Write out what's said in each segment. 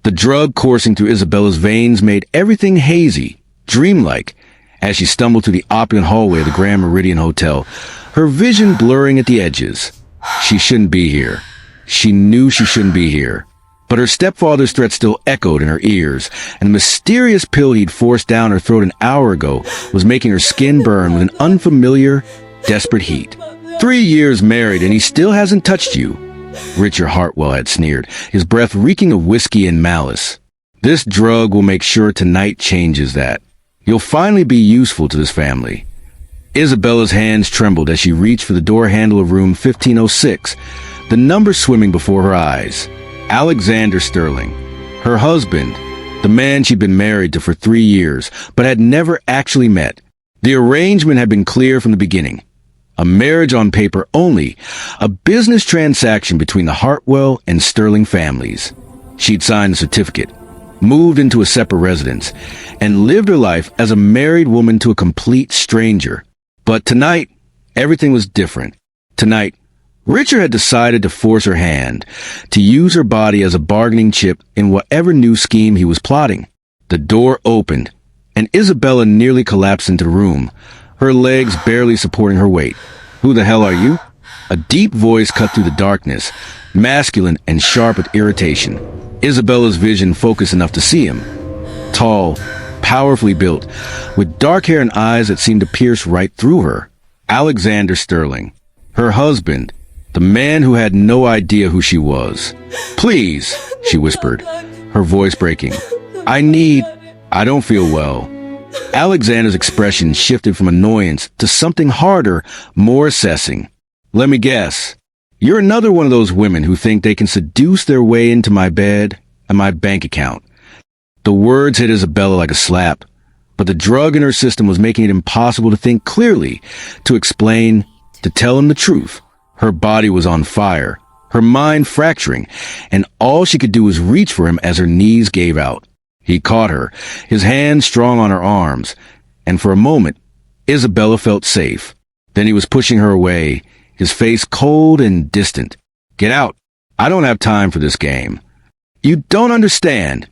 The drug coursing through Isabella's veins made everything hazy, dreamlike, as she stumbled through the opulent hallway of the Grand Meridian Hotel, her vision blurring at the edges. She shouldn't be here. She knew she shouldn't be here. But her stepfather's threat still echoed in her ears, and the mysterious pill he'd forced down her throat an hour ago was making her skin burn with an unfamiliar, desperate heat. 3 years married and he still hasn't touched you, Richard Hartwell had sneered, his breath reeking of whiskey and malice. This drug will make sure tonight changes that. You'll finally be useful to this family. Isabella's hands trembled as she reached for the door handle of room 1506, the number swimming before her eyes. Alexander Sterling, her husband, the man she'd been married to for 3 years, but had never actually met. The arrangement had been clear from the beginning. A marriage on paper only, a business transaction between the Hartwell and Sterling families. She'd signed the certificate, moved into a separate residence, and lived her life as a married woman to a complete stranger. But tonight, everything was different. Tonight, Richard had decided to force her hand, to use her body as a bargaining chip in whatever new scheme he was plotting. The door opened, and Isabella nearly collapsed into the room, her legs barely supporting her weight. "Who the hell are you?" A deep voice cut through the darkness, masculine and sharp with irritation. Isabella's vision focused enough to see him. Tall, powerfully built, with dark hair and eyes that seemed to pierce right through her. Alexander Sterling, her husband, the man who had no idea who she was. "Please," she whispered, her voice breaking. I don't feel well." Alexander's expression shifted from annoyance to something harder, more assessing. "Let me guess. You're another one of those women who think they can seduce their way into my bed and my bank account." The words hit Isabella like a slap, but the drug in her system was making it impossible to think clearly, to explain, to tell him the truth. Her body was on fire, her mind fracturing, and all she could do was reach for him as her knees gave out. He caught her, his hands strong on her arms, and for a moment, Isabella felt safe. Then he was pushing her away, his face cold and distant. "Get out. I don't have time for this game." "You don't understand,"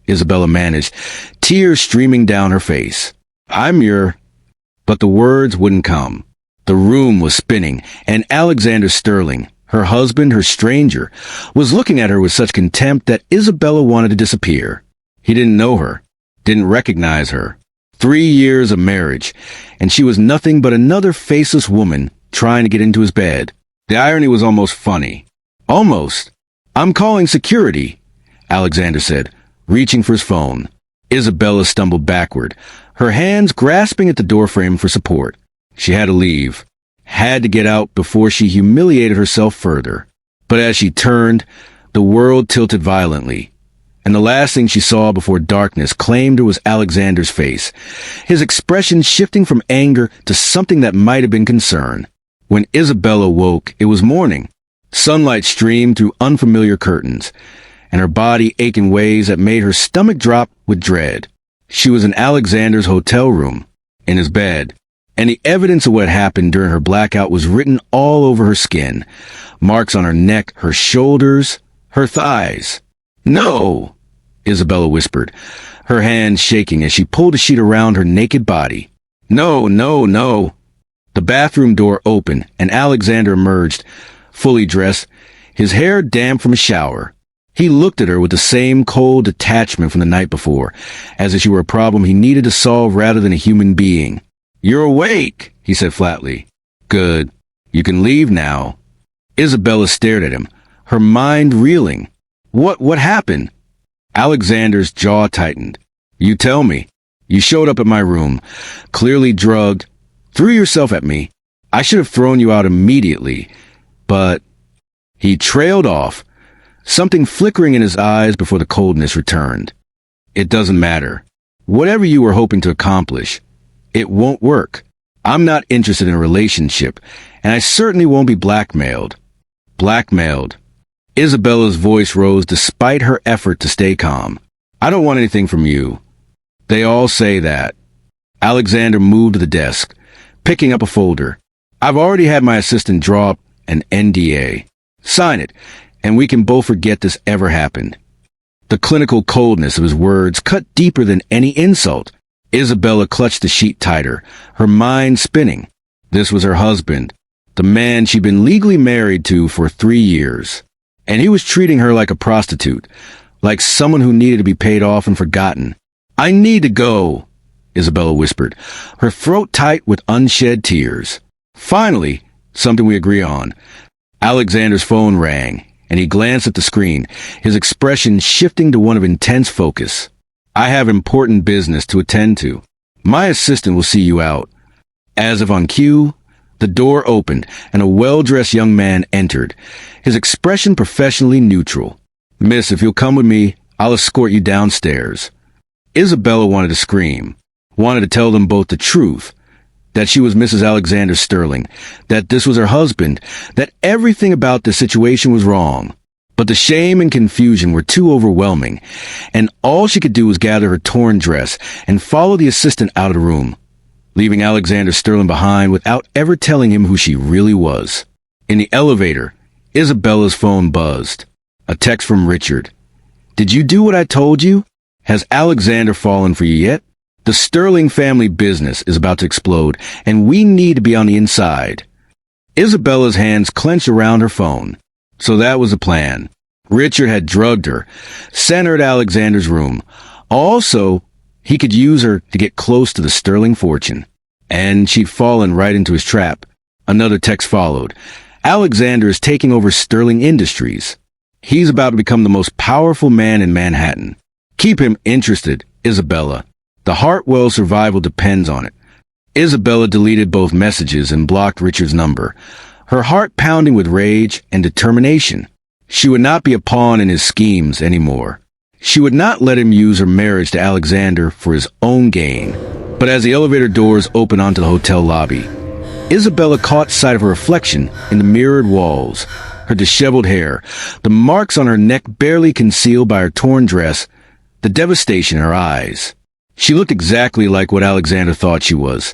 Isabella managed, tears streaming down her face. But the words wouldn't come. The room was spinning, and Alexander Sterling, her husband, her stranger, was looking at her with such contempt that Isabella wanted to disappear. He didn't know her, didn't recognize her. 3 years of marriage, and she was nothing but another faceless woman trying to get into his bed. The irony was almost funny. Almost. "I'm calling security," Alexander said, reaching for his phone. Isabella stumbled backward, her hands grasping at the doorframe for support. She had to leave, had to get out before she humiliated herself further. But as she turned, the world tilted violently, and the last thing she saw before darkness claimed her was Alexander's face, his expression shifting from anger to something that might have been concern. When Isabella woke, it was morning. Sunlight streamed through unfamiliar curtains, and her body ached in ways that made her stomach drop with dread. She was in Alexander's hotel room, in his bed, and the evidence of what happened during her blackout was written all over her skin, marks on her neck, her shoulders, her thighs. "No!" Isabella whispered, her hands shaking as she pulled a sheet around her naked body. "No, no, no." The bathroom door opened, and Alexander emerged, fully dressed, his hair damp from a shower. He looked at her with the same cold detachment from the night before, as if she were a problem he needed to solve rather than a human being. "You're awake," he said flatly. "Good. You can leave now." Isabella stared at him, her mind reeling. What happened?" Alexander's jaw tightened. "You tell me. You showed up at my room, clearly drugged, threw yourself at me. I should have thrown you out immediately, but..." He trailed off, something flickering in his eyes before the coldness returned. "It doesn't matter. Whatever you were hoping to accomplish, it won't work. I'm not interested in a relationship, and I certainly won't be blackmailed." "Blackmailed?" Isabella's voice rose despite her effort to stay calm. "I don't want anything from you. They all say that." Alexander moved to the desk, picking up a folder. "I've already had my assistant draw up an NDA. Sign it, and we can both forget this ever happened." The clinical coldness of his words cut deeper than any insult. Isabella clutched the sheet tighter, her mind spinning. This was her husband, the man she'd been legally married to for 3 years. And he was treating her like a prostitute, like someone who needed to be paid off and forgotten. "I need to go," Isabella whispered, her throat tight with unshed tears. Finally, something we agree on. Alexander's phone rang, and he glanced at the screen, his expression shifting to one of intense focus. "I have important business to attend to. My assistant will see you out." As if on cue, the door opened, and a well-dressed young man entered, his expression professionally neutral. "Miss, if you'll come with me, I'll escort you downstairs." Isabella wanted to scream, wanted to tell them both the truth, that she was Mrs. Alexander Sterling, that this was her husband, that everything about the situation was wrong. But the shame and confusion were too overwhelming, and all she could do was gather her torn dress and follow the assistant out of the room, leaving Alexander Sterling behind without ever telling him who she really was. In the elevator, Isabella's phone buzzed. A text from Richard. "Did you do what I told you? Has Alexander fallen for you yet? The Sterling family business is about to explode, and we need to be on the inside." Isabella's hands clenched around her phone. So that was the plan. Richard had drugged her, sent her to Alexander's room. Also, he could use her to get close to the Sterling fortune. And she'd fallen right into his trap. Another text followed. "Alexander is taking over Sterling Industries. He's about to become the most powerful man in Manhattan. Keep him interested, Isabella. The Hartwell survival depends on it." Isabella deleted both messages and blocked Richard's number, her heart pounding with rage and determination. She would not be a pawn in his schemes anymore. She would not let him use her marriage to Alexander for his own gain. But as the elevator doors opened onto the hotel lobby, Isabella caught sight of her reflection in the mirrored walls, her disheveled hair, the marks on her neck barely concealed by her torn dress, the devastation in her eyes. She looked exactly like what Alexander thought she was,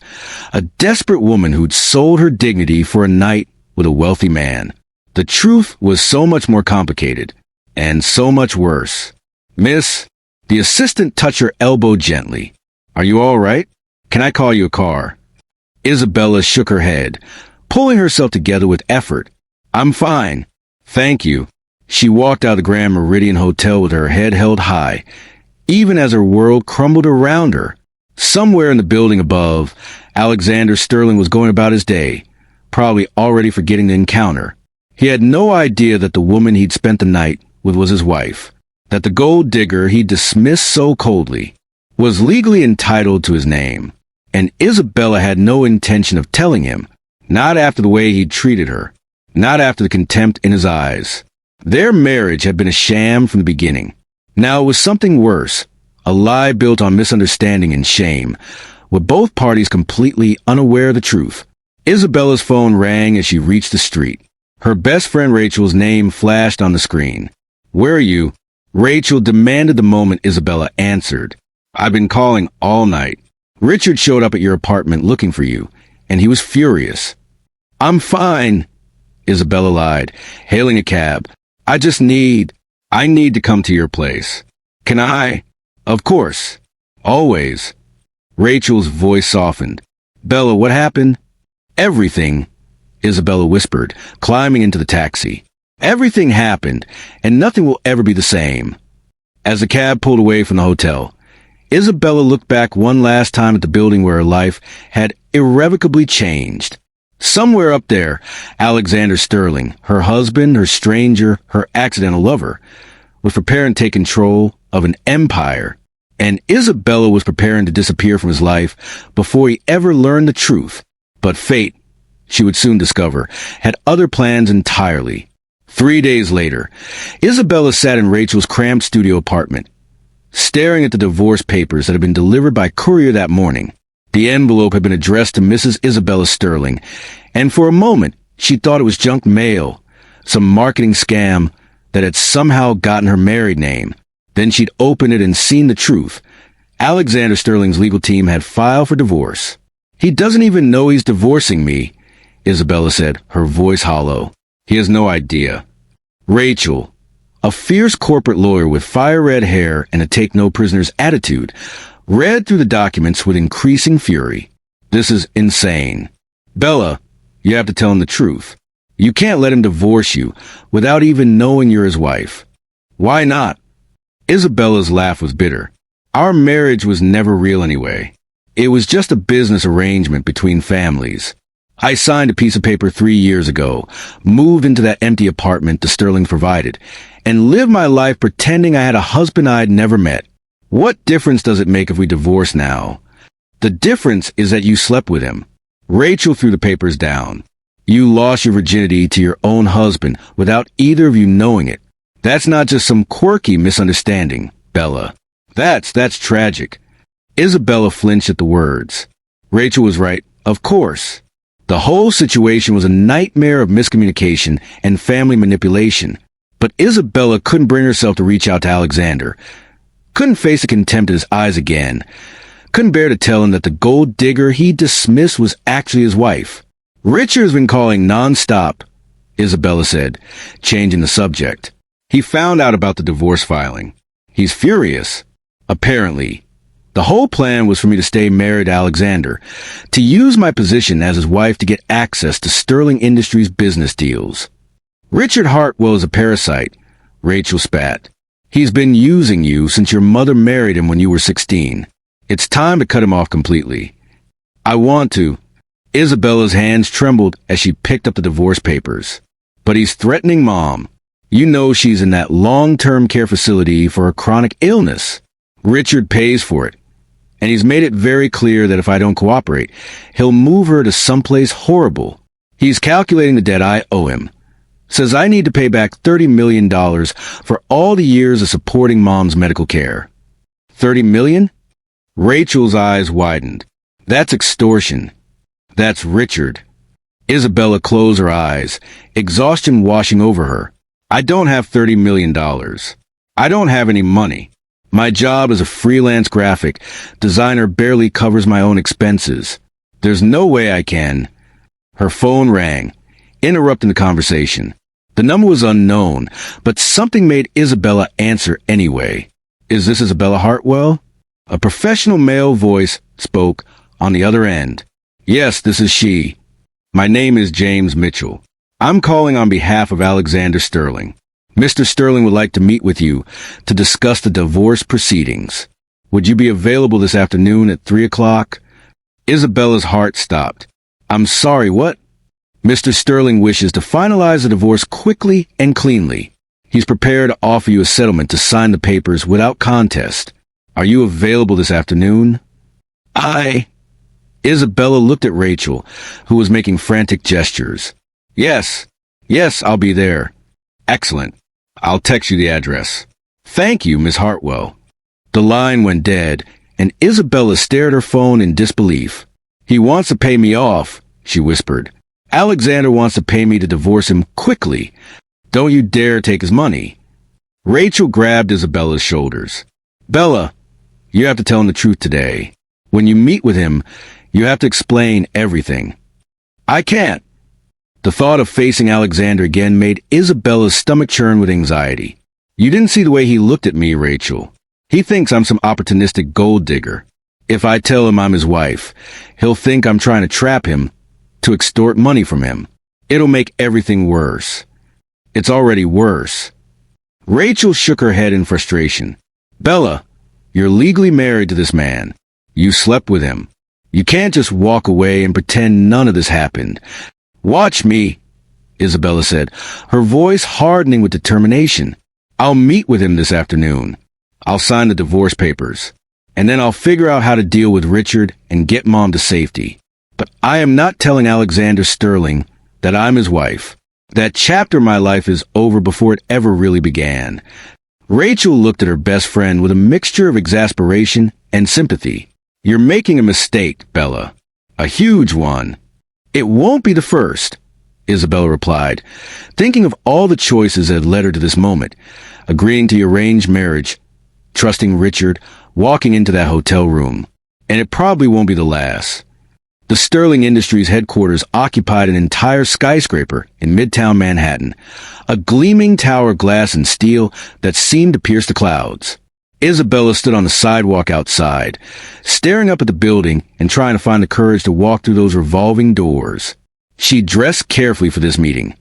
a desperate woman who'd sold her dignity for a night with a wealthy man. The truth was so much more complicated, and so much worse. "Miss," the assistant touched her elbow gently. "Are you all right? Can I call you a car?" Isabella shook her head, pulling herself together with effort. "I'm fine. Thank you." She walked out of the Grand Meridian Hotel with her head held high, even as her world crumbled around her. Somewhere in the building above, Alexander Sterling was going about his day, probably already forgetting the encounter. He had no idea that the woman he'd spent the night with was his wife, that the gold digger he dismissed so coldly was legally entitled to his name. And Isabella had no intention of telling him, not after the way he'd treated her, not after the contempt in his eyes. Their marriage had been a sham from the beginning. Now it was something worse, a lie built on misunderstanding and shame, with both parties completely unaware of the truth. Isabella's phone rang as she reached the street. Her best friend Rachel's name flashed on the screen. "Where are you?" Rachel demanded the moment Isabella answered. "I've been calling all night. Richard showed up at your apartment looking for you, and he was furious." "I'm fine," Isabella lied, hailing a cab. I need to come to your place. Can I?" "Of course. Always." Rachel's voice softened. "Bella, what happened?" "Everything," Isabella whispered, climbing into the taxi. "Everything happened, and nothing will ever be the same." As the cab pulled away from the hotel, Isabella looked back one last time at the building where her life had irrevocably changed. Somewhere up there, Alexander Sterling, her husband, her stranger, her accidental lover, was preparing to take control of an empire, and Isabella was preparing to disappear from his life before he ever learned the truth. But fate, she would soon discover, had other plans entirely. 3 days later, Isabella sat in Rachel's cramped studio apartment, staring at the divorce papers that had been delivered by courier that morning. The envelope had been addressed to Mrs. Isabella Sterling, and for a moment she thought it was junk mail, some marketing scam that had somehow gotten her married name. Then she'd opened it and seen the truth. Alexander Sterling's legal team had filed for divorce. "He doesn't even know he's divorcing me," Isabella said, her voice hollow. "He has no idea." Rachel, A fierce corporate lawyer with fire-red hair and a take-no-prisoners attitude read through the documents with increasing fury. This is insane. Bella, you have to tell him the truth. You can't let him divorce you without even knowing you're his wife. Why not? Isabella's laugh was bitter. Our marriage was never real anyway. It was just a business arrangement between families. I signed a piece of paper 3 years ago, moved into that empty apartment the Sterling provided, and lived my life pretending I had a husband I'd never met. What difference does it make if we divorce now? The difference is that you slept with him. Rachel threw the papers down. You lost your virginity to your own husband without either of you knowing it. That's not just some quirky misunderstanding, Bella. That's tragic. Isabella flinched at the words. Rachel was right, of course. The whole situation was a nightmare of miscommunication and family manipulation. But Isabella couldn't bring herself to reach out to Alexander. Couldn't face the contempt in his eyes again. Couldn't bear to tell him that the gold digger he dismissed was actually his wife. Richard's been calling non-stop, Isabella said, changing the subject. He found out about the divorce filing. He's furious. Apparently. The whole plan was for me to stay married to Alexander, to use my position as his wife to get access to Sterling Industries business deals. Richard Hartwell is a parasite, Rachel spat. He's been using you since your mother married him when you were 16. It's time to cut him off completely. I want to. Isabella's hands trembled as she picked up the divorce papers. But he's threatening Mom. You know she's in that long-term care facility for a chronic illness. Richard pays for it. And he's made it very clear that if I don't cooperate, he'll move her to someplace horrible. He's calculating the debt I owe him. Says I need to pay back $30 million for all the years of supporting Mom's medical care. $30 million? Rachel's eyes widened. That's extortion. That's Richard. Isabella closed her eyes, exhaustion washing over her. I don't have $30 million. I don't have any money. My job as a freelance graphic designer barely covers my own expenses. There's no way I can. Her phone rang, interrupting the conversation. The number was unknown, but something made Isabella answer anyway. Is this Isabella Hartwell? A professional male voice spoke on the other end. Yes, this is she. My name is James Mitchell. I'm calling on behalf of Alexander Sterling. Mr. Sterling would like to meet with you to discuss the divorce proceedings. Would you be available this afternoon at 3 o'clock? Isabella's heart stopped. I'm sorry, what? Mr. Sterling wishes to finalize the divorce quickly and cleanly. He's prepared to offer you a settlement to sign the papers without contest. Are you available this afternoon? Isabella looked at Rachel, who was making frantic gestures. Yes, I'll be there. Excellent. I'll text you the address. Thank you, Miss Hartwell. The line went dead, and Isabella stared at her phone in disbelief. He wants to pay me off, she whispered. Alexander wants to pay me to divorce him quickly. Don't you dare take his money. Rachel grabbed Isabella's shoulders. Bella, you have to tell him the truth today. When you meet with him, you have to explain everything. I can't. The thought of facing Alexander again made Isabella's stomach churn with anxiety. You didn't see the way he looked at me, Rachel. He thinks I'm some opportunistic gold digger. If I tell him I'm his wife, he'll think I'm trying to trap him, to extort money from him. It'll make everything worse. It's already worse. Rachel shook her head in frustration. Bella, you're legally married to this man. You slept with him. You can't just walk away and pretend none of this happened. Watch me, Isabella said, her voice hardening with determination. I'll meet with him this afternoon. I'll sign the divorce papers. And then I'll figure out how to deal with Richard and get Mom to safety. But I am not telling Alexander Sterling that I'm his wife. That chapter of my life is over before it ever really began. Rachel looked at her best friend with a mixture of exasperation and sympathy. You're making a mistake, Bella. A huge one. It won't be the first, Isabella replied, thinking of all the choices that had led her to this moment, agreeing to the arranged marriage, trusting Richard, walking into that hotel room. And it probably won't be the last. The Sterling Industries headquarters occupied an entire skyscraper in Midtown Manhattan, a gleaming tower of glass and steel that seemed to pierce the clouds. Isabella stood on the sidewalk outside, staring up at the building and trying to find the courage to walk through those revolving doors. She dressed carefully for this meeting.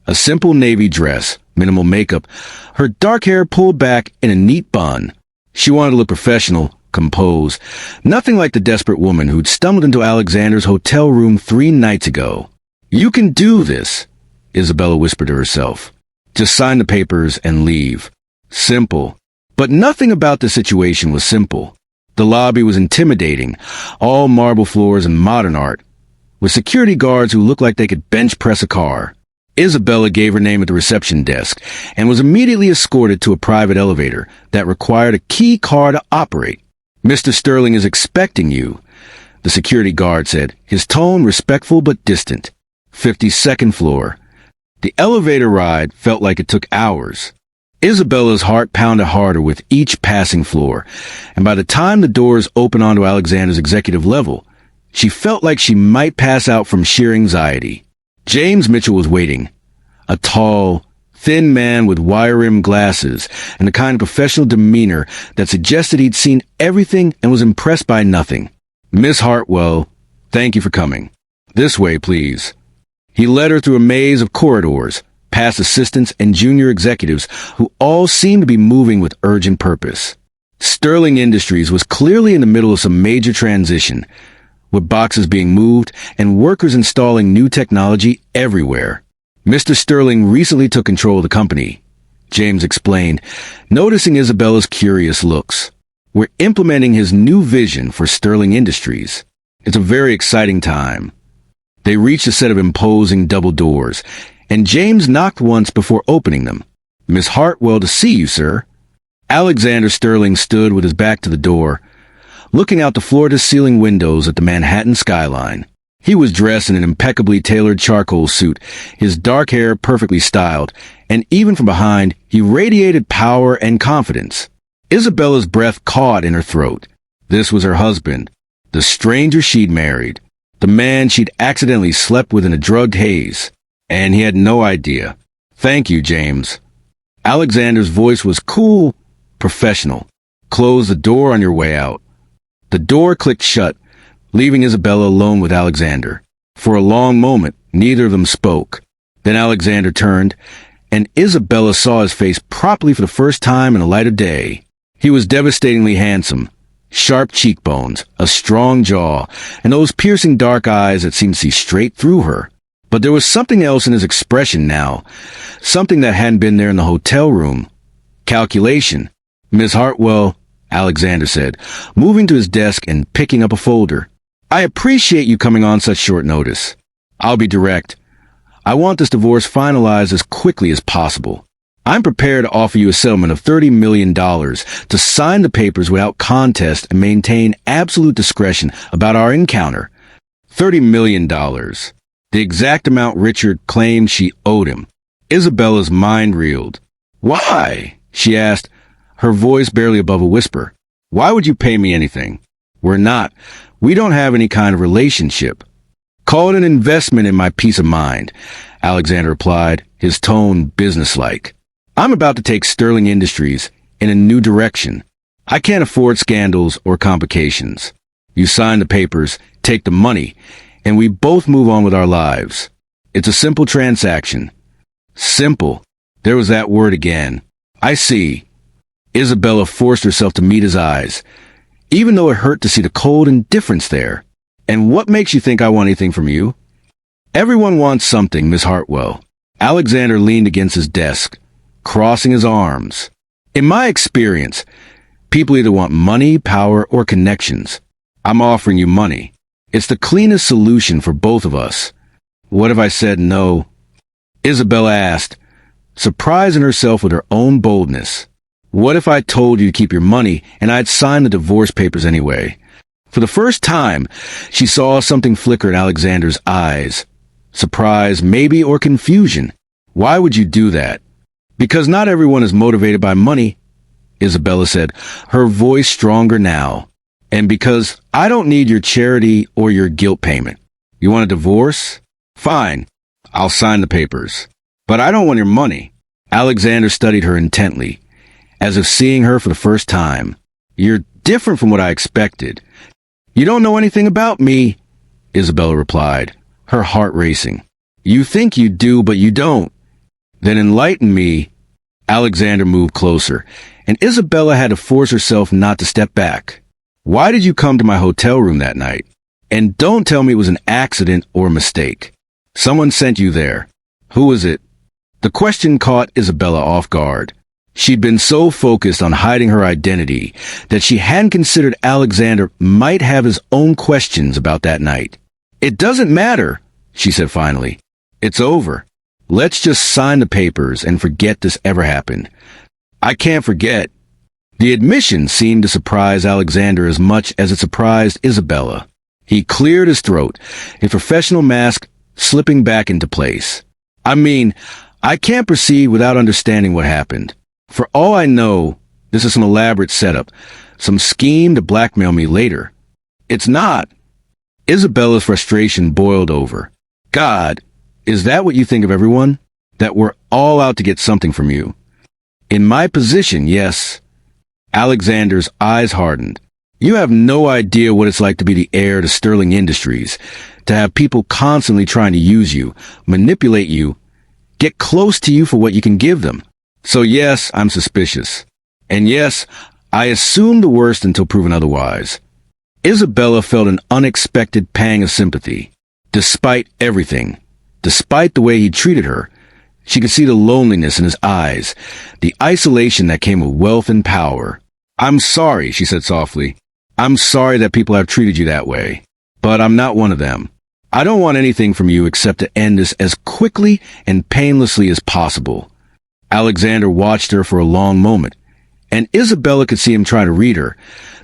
A simple navy dress, minimal makeup, her dark hair pulled back in a neat bun. She wanted to look professional, composed, nothing like the desperate woman who'd stumbled into Alexander's hotel room 3 nights ago. "You can do this," Isabella whispered to herself. "Just sign the papers and leave." Simple. But nothing about the situation was simple. The lobby was intimidating, all marble floors and modern art, with security guards who looked like they could bench press a car. Isabella gave her name at the reception desk and was immediately escorted to a private elevator that required a key card to operate. "Mr. Sterling is expecting you," the security guard said, his tone respectful but distant. 52nd floor. The elevator ride felt like it took hours. Isabella's heart pounded harder with each passing floor, and by the time the doors opened onto Alexander's executive level, she felt like she might pass out from sheer anxiety. James Mitchell was waiting, a tall, thin man with wire-rimmed glasses and the kind of professional demeanor that suggested he'd seen everything and was impressed by nothing. "Miss Hartwell, thank you for coming. This way, please." He led her through a maze of corridors, past assistants and junior executives who all seemed to be moving with urgent purpose. Sterling Industries was clearly in the middle of some major transition, with boxes being moved and workers installing new technology everywhere. "Mr. Sterling recently took control of the company," James explained, noticing Isabella's curious looks. "We're implementing his new vision for Sterling Industries. It's a very exciting time." They reached a set of imposing double doors, and James knocked once before opening them. "Miss Hartwell to see you, sir." Alexander Sterling stood with his back to the door, looking out the floor-to-ceiling windows at the Manhattan skyline. He was dressed in an impeccably tailored charcoal suit, his dark hair perfectly styled, and even from behind, he radiated power and confidence. Isabella's breath caught in her throat. This was her husband, the stranger she'd married, the man she'd accidentally slept with in a drugged haze. And he had no idea. "Thank you, James." Alexander's voice was cool, professional. "Close the door on your way out." The door clicked shut, leaving Isabella alone with Alexander. For a long moment, neither of them spoke. Then Alexander turned, and Isabella saw his face properly for the first time in the light of day. He was devastatingly handsome. Sharp cheekbones, a strong jaw, and those piercing dark eyes that seemed to see straight through her. But there was something else in his expression now, something that hadn't been there in the hotel room. Calculation. "Miss Hartwell," Alexander said, moving to his desk and picking up a folder. "I appreciate you coming on such short notice. I'll be direct. I want this divorce finalized as quickly as possible. I'm prepared to offer you a settlement of $30 million to sign the papers without contest and maintain absolute discretion about our encounter. $30 million. The exact amount Richard claimed she owed him. Isabella's mind reeled. "Why?" she asked, her voice barely above a whisper. "Why would you pay me anything? We're not. We don't have any kind of relationship." "Call it an investment in my peace of mind," Alexander replied, his tone businesslike. "I'm about to take Sterling Industries in a new direction. I can't afford scandals or complications. You sign the papers, take the money, and we both move on with our lives. It's a simple transaction." Simple. There was that word again. "I see." Isabella forced herself to meet his eyes, even though it hurt to see the cold indifference there. "And what makes you think I want anything from you?" "Everyone wants something, Miss Hartwell." Alexander leaned against his desk, crossing his arms. "In my experience, people either want money, power, or connections. I'm offering you money. It's the cleanest solution for both of us." "What if I said no?" Isabella asked, surprising herself with her own boldness. "What if I told you to keep your money and I'd sign the divorce papers anyway?" For the first time, she saw something flicker in Alexander's eyes. Surprise, maybe, or confusion. "Why would you do that?" "Because not everyone is motivated by money," Isabella said, her voice stronger now. And because I don't need your charity or your guilt payment. You want a divorce? Fine. I'll sign the papers. But I don't want your money. Alexander studied her intently, as if seeing her for the first time. You're different from what I expected. You don't know anything about me, Isabella replied, her heart racing. You think you do, but you don't. Then enlighten me. Alexander moved closer, and Isabella had to force herself not to step back. Why did you come to my hotel room that night? And don't tell me it was an accident or a mistake. Someone sent you there. Who was it? The question caught Isabella off guard. She'd been so focused on hiding her identity that she hadn't considered Alexander might have his own questions about that night. It doesn't matter, she said finally. It's over. Let's just sign the papers and forget this ever happened. I can't forget. The admission seemed to surprise Alexander as much as it surprised Isabella. He cleared his throat, a professional mask slipping back into place. I mean, I can't proceed without understanding what happened. For all I know, this is some elaborate setup, some scheme to blackmail me later. It's not. Isabella's frustration boiled over. God, is that what you think of everyone? That we're all out to get something from you? In my position, yes. Alexander's eyes hardened. You have no idea what it's like to be the heir to Sterling Industries, to have people constantly trying to use you, manipulate you, get close to you for what you can give them. So yes, I'm suspicious. And yes, I assume the worst until proven otherwise. Isabella felt an unexpected pang of sympathy. Despite everything, despite the way he treated her, she could see the loneliness in his eyes, the isolation that came with wealth and power. I'm sorry, she said softly. I'm sorry that people have treated you that way. But I'm not one of them. I don't want anything from you except to end this as quickly and painlessly as possible. Alexander watched her for a long moment, and Isabella could see him trying to read her,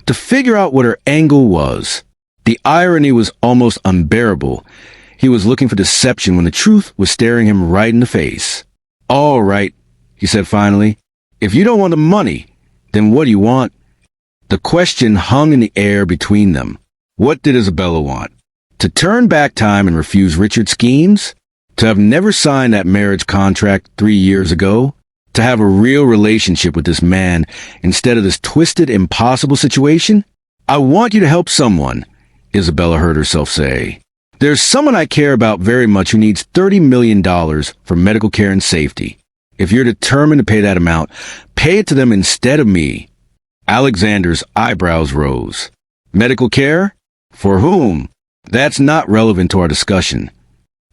to figure out what her angle was. The irony was almost unbearable. He was looking for deception when the truth was staring him right in the face. All right, he said finally. If you don't want the money, then what do you want? The question hung in the air between them. What did Isabella want? To turn back time and refuse Richard's schemes? To have never signed that marriage contract 3 years ago? To have a real relationship with this man instead of this twisted, impossible situation? I want you to help someone, Isabella heard herself say. There's someone I care about very much who needs $30 million for medical care and safety. If you're determined to pay that amount, pay it to them instead of me. Alexander's eyebrows rose. Medical care? For whom? That's not relevant to our discussion.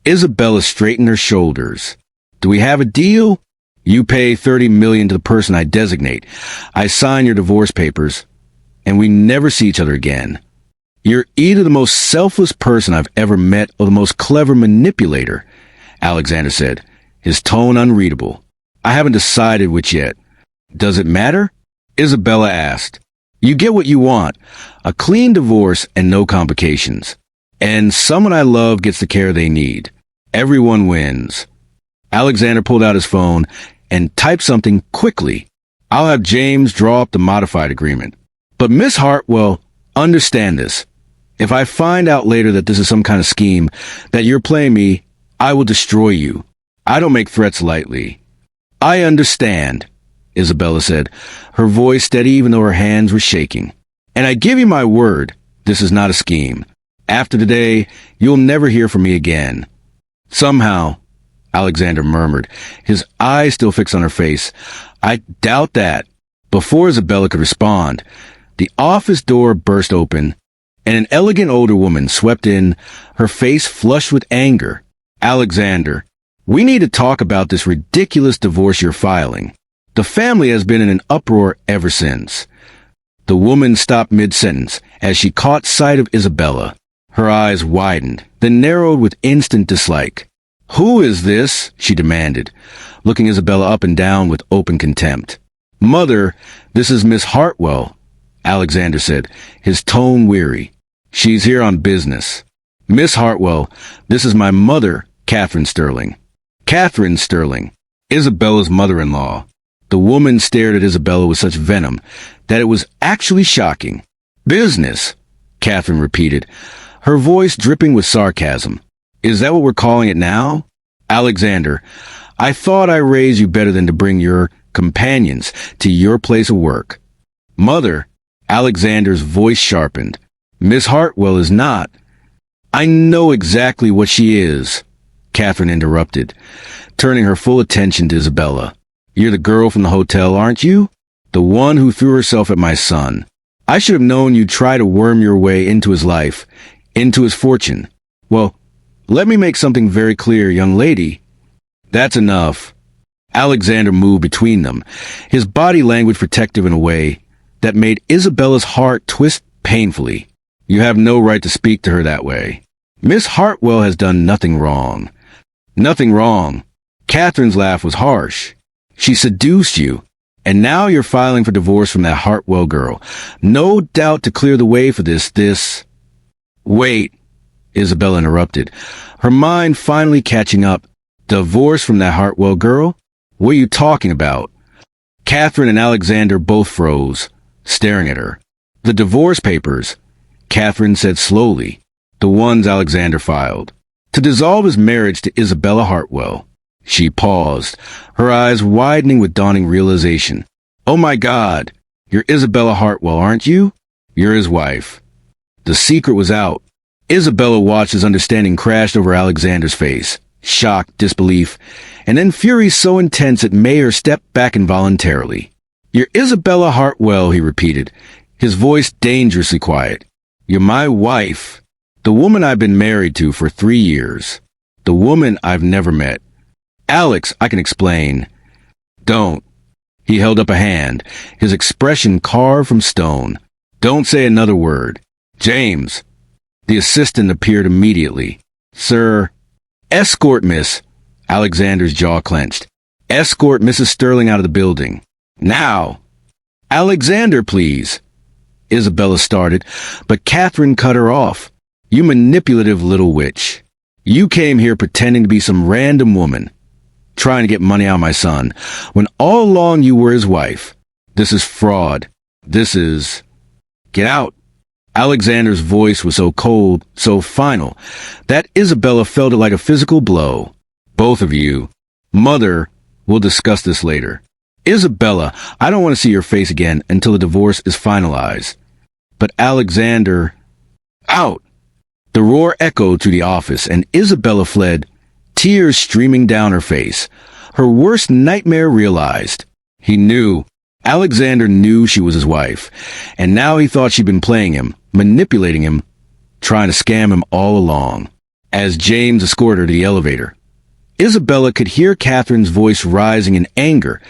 Isabella straightened her shoulders. Do we have a deal? You pay $30 million to the person I designate. I sign your divorce papers, and we never see each other again. You're either the most selfless person I've ever met or the most clever manipulator, Alexander said, his tone unreadable. I haven't decided which yet. Does it matter? Isabella asked. You get what you want, a clean divorce and no complications. And someone I love gets the care they need. Everyone wins. Alexander pulled out his phone and typed something quickly. I'll have James draw up the modified agreement. But Miss Hartwell, understand this. If I find out later that this is some kind of scheme, that you're playing me, I will destroy you. I don't make threats lightly. I understand, Isabella said, her voice steady even though her hands were shaking. And I give you my word, this is not a scheme. After today, you'll never hear from me again. Somehow, Alexander murmured, his eyes still fixed on her face. I doubt that. Before Isabella could respond, the office door burst open, and an elegant older woman swept in, her face flushed with anger. Alexander, we need to talk about this ridiculous divorce you're filing. The family has been in an uproar ever since. The woman stopped mid-sentence as she caught sight of Isabella. Her eyes widened, then narrowed with instant dislike. Who is this? She demanded, looking Isabella up and down with open contempt. Mother, this is Miss Hartwell, Alexander said, his tone weary. She's here on business. Miss Hartwell, this is my mother, Catherine Sterling. Catherine Sterling, Isabella's mother-in-law. The woman stared at Isabella with such venom that it was actually shocking. Business, Catherine repeated, her voice dripping with sarcasm. Is that what we're calling it now? Alexander, I thought I raised you better than to bring your companions to your place of work. Mother, Alexander's voice sharpened. Miss Hartwell is not. I know exactly what she is, Catherine interrupted, turning her full attention to Isabella. You're the girl from the hotel, aren't you? The one who threw herself at my son. I should have known you'd try to worm your way into his life, into his fortune. Well, let me make something very clear, young lady. That's enough. Alexander moved between them, his body language protective in a way that made Isabella's heart twist painfully. You have no right to speak to her that way. Miss Hartwell has done nothing wrong. Nothing wrong. Catherine's laugh was harsh. She seduced you, and now you're filing for divorce from that Hartwell girl. No doubt to clear the way for this. Wait, Isabella interrupted, her mind finally catching up. Divorce from that Hartwell girl? What are you talking about? Catherine and Alexander both froze, staring at her. The divorce papers, Catherine said slowly, the ones Alexander filed, to dissolve his marriage to Isabella Hartwell. She paused, her eyes widening with dawning realization. Oh my God, you're Isabella Hartwell, aren't you? You're his wife. The secret was out. Isabella watched as understanding crashed over Alexander's face, shock, disbelief, and then fury so intense it made her step back involuntarily. You're Isabella Hartwell, he repeated, his voice dangerously quiet. You're my wife, the woman I've been married to for 3 years, the woman I've never met. Alex, I can explain. Don't. He held up a hand, his expression carved from stone. Don't say another word. James. The assistant appeared immediately. Sir. Escort Miss. Alexander's jaw clenched. Escort Mrs. Sterling out of the building. Now. Alexander, please. Isabella started, but Catherine cut her off. You manipulative little witch. You came here pretending to be some random woman, trying to get money out of my son, when all along you were his wife. This is fraud. This is... Get out. Alexander's voice was so cold, so final, that Isabella felt it like a physical blow. Both of you. Mother, we'll discuss this later. Isabella, I don't want to see your face again until the divorce is finalized. But Alexander... Out! The roar echoed through the office, and Isabella fled, tears streaming down her face. Her worst nightmare realized. He knew. Alexander knew she was his wife, and now he thought she'd been playing him, manipulating him, trying to scam him all along. As James escorted her to the elevator, Isabella could hear Catherine's voice rising in anger.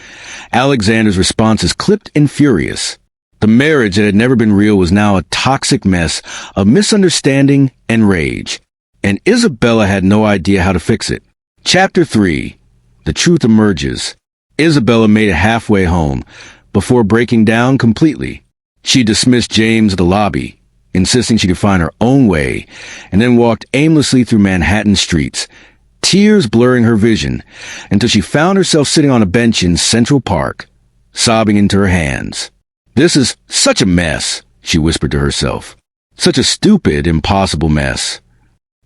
Alexander's responses clipped and furious. The marriage that had never been real was now a toxic mess of misunderstanding and rage, and Isabella had no idea how to fix it. Chapter 3. The truth emerges. Isabella made it halfway home, before breaking down completely. She dismissed James at the lobby, insisting she could find her own way, and then walked aimlessly through Manhattan streets, tears blurring her vision, until she found herself sitting on a bench in Central Park, sobbing into her hands. This is such a mess, she whispered to herself. Such a stupid, impossible mess.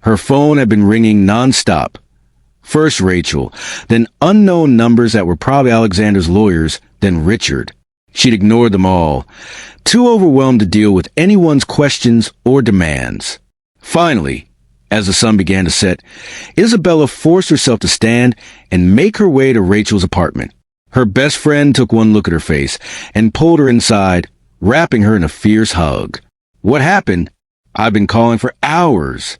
Her phone had been ringing nonstop. First Rachel, then unknown numbers that were probably Alexander's lawyers, then Richard. She'd ignored them all, too overwhelmed to deal with anyone's questions or demands. Finally, as the sun began to set, Isabella forced herself to stand and make her way to Rachel's apartment. Her best friend took one look at her face and pulled her inside, wrapping her in a fierce hug. What happened? I've been calling for hours.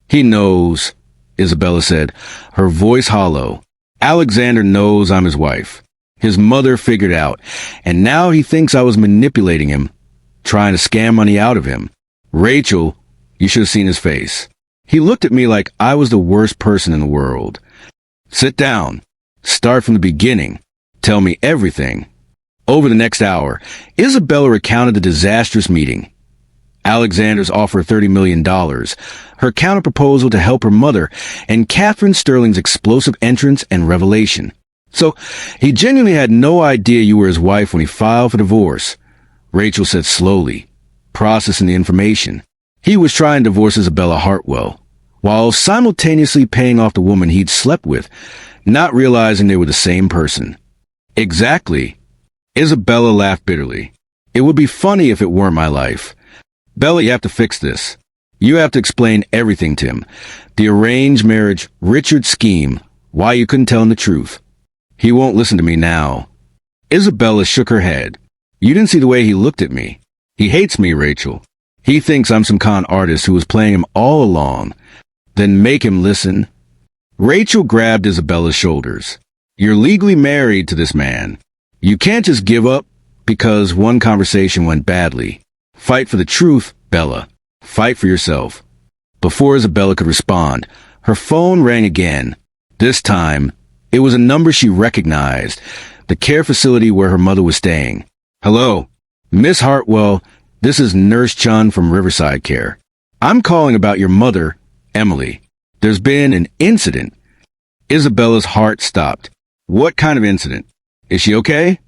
He knows, Isabella said, her voice hollow. Alexander knows I'm his wife. His mother figured out, and now he thinks I was manipulating him, trying to scam money out of him. Rachel, you should have seen his face. He looked at me like I was the worst person in the world. Sit down. Start from the beginning. Tell me everything. Over the next hour, Isabella recounted the disastrous meeting. Alexander's offer of $30 million, her counterproposal to help her mother, and Catherine Sterling's explosive entrance and revelation. So, he genuinely had no idea you were his wife when he filed for divorce, Rachel said slowly. processing the information. He was trying to divorce Isabella Hartwell, while simultaneously paying off the woman he'd slept with, not realizing they were the same person. Exactly. Isabella laughed bitterly. It would be funny if it weren't my life. Bella, you have to fix this. You have to explain everything to him. The arranged marriage, Richard's scheme, why you couldn't tell him the truth. He won't listen to me now. Isabella shook her head. You didn't see the way he looked at me. He hates me, Rachel. He thinks I'm some con artist who was playing him all along. Then make him listen. Rachel grabbed Isabella's shoulders. You're legally married to this man. You can't just give up because one conversation went badly. Fight for the truth, Bella. Fight for yourself. Before Isabella could respond, her phone rang again. This time, it was a number she recognized, the care facility where her mother was staying. Hello, Miss Hartwell, this is Nurse Chun from Riverside Care. I'm calling about your mother, Emily. There's been an incident. Isabella's heart stopped. What kind of incident? Is she okay?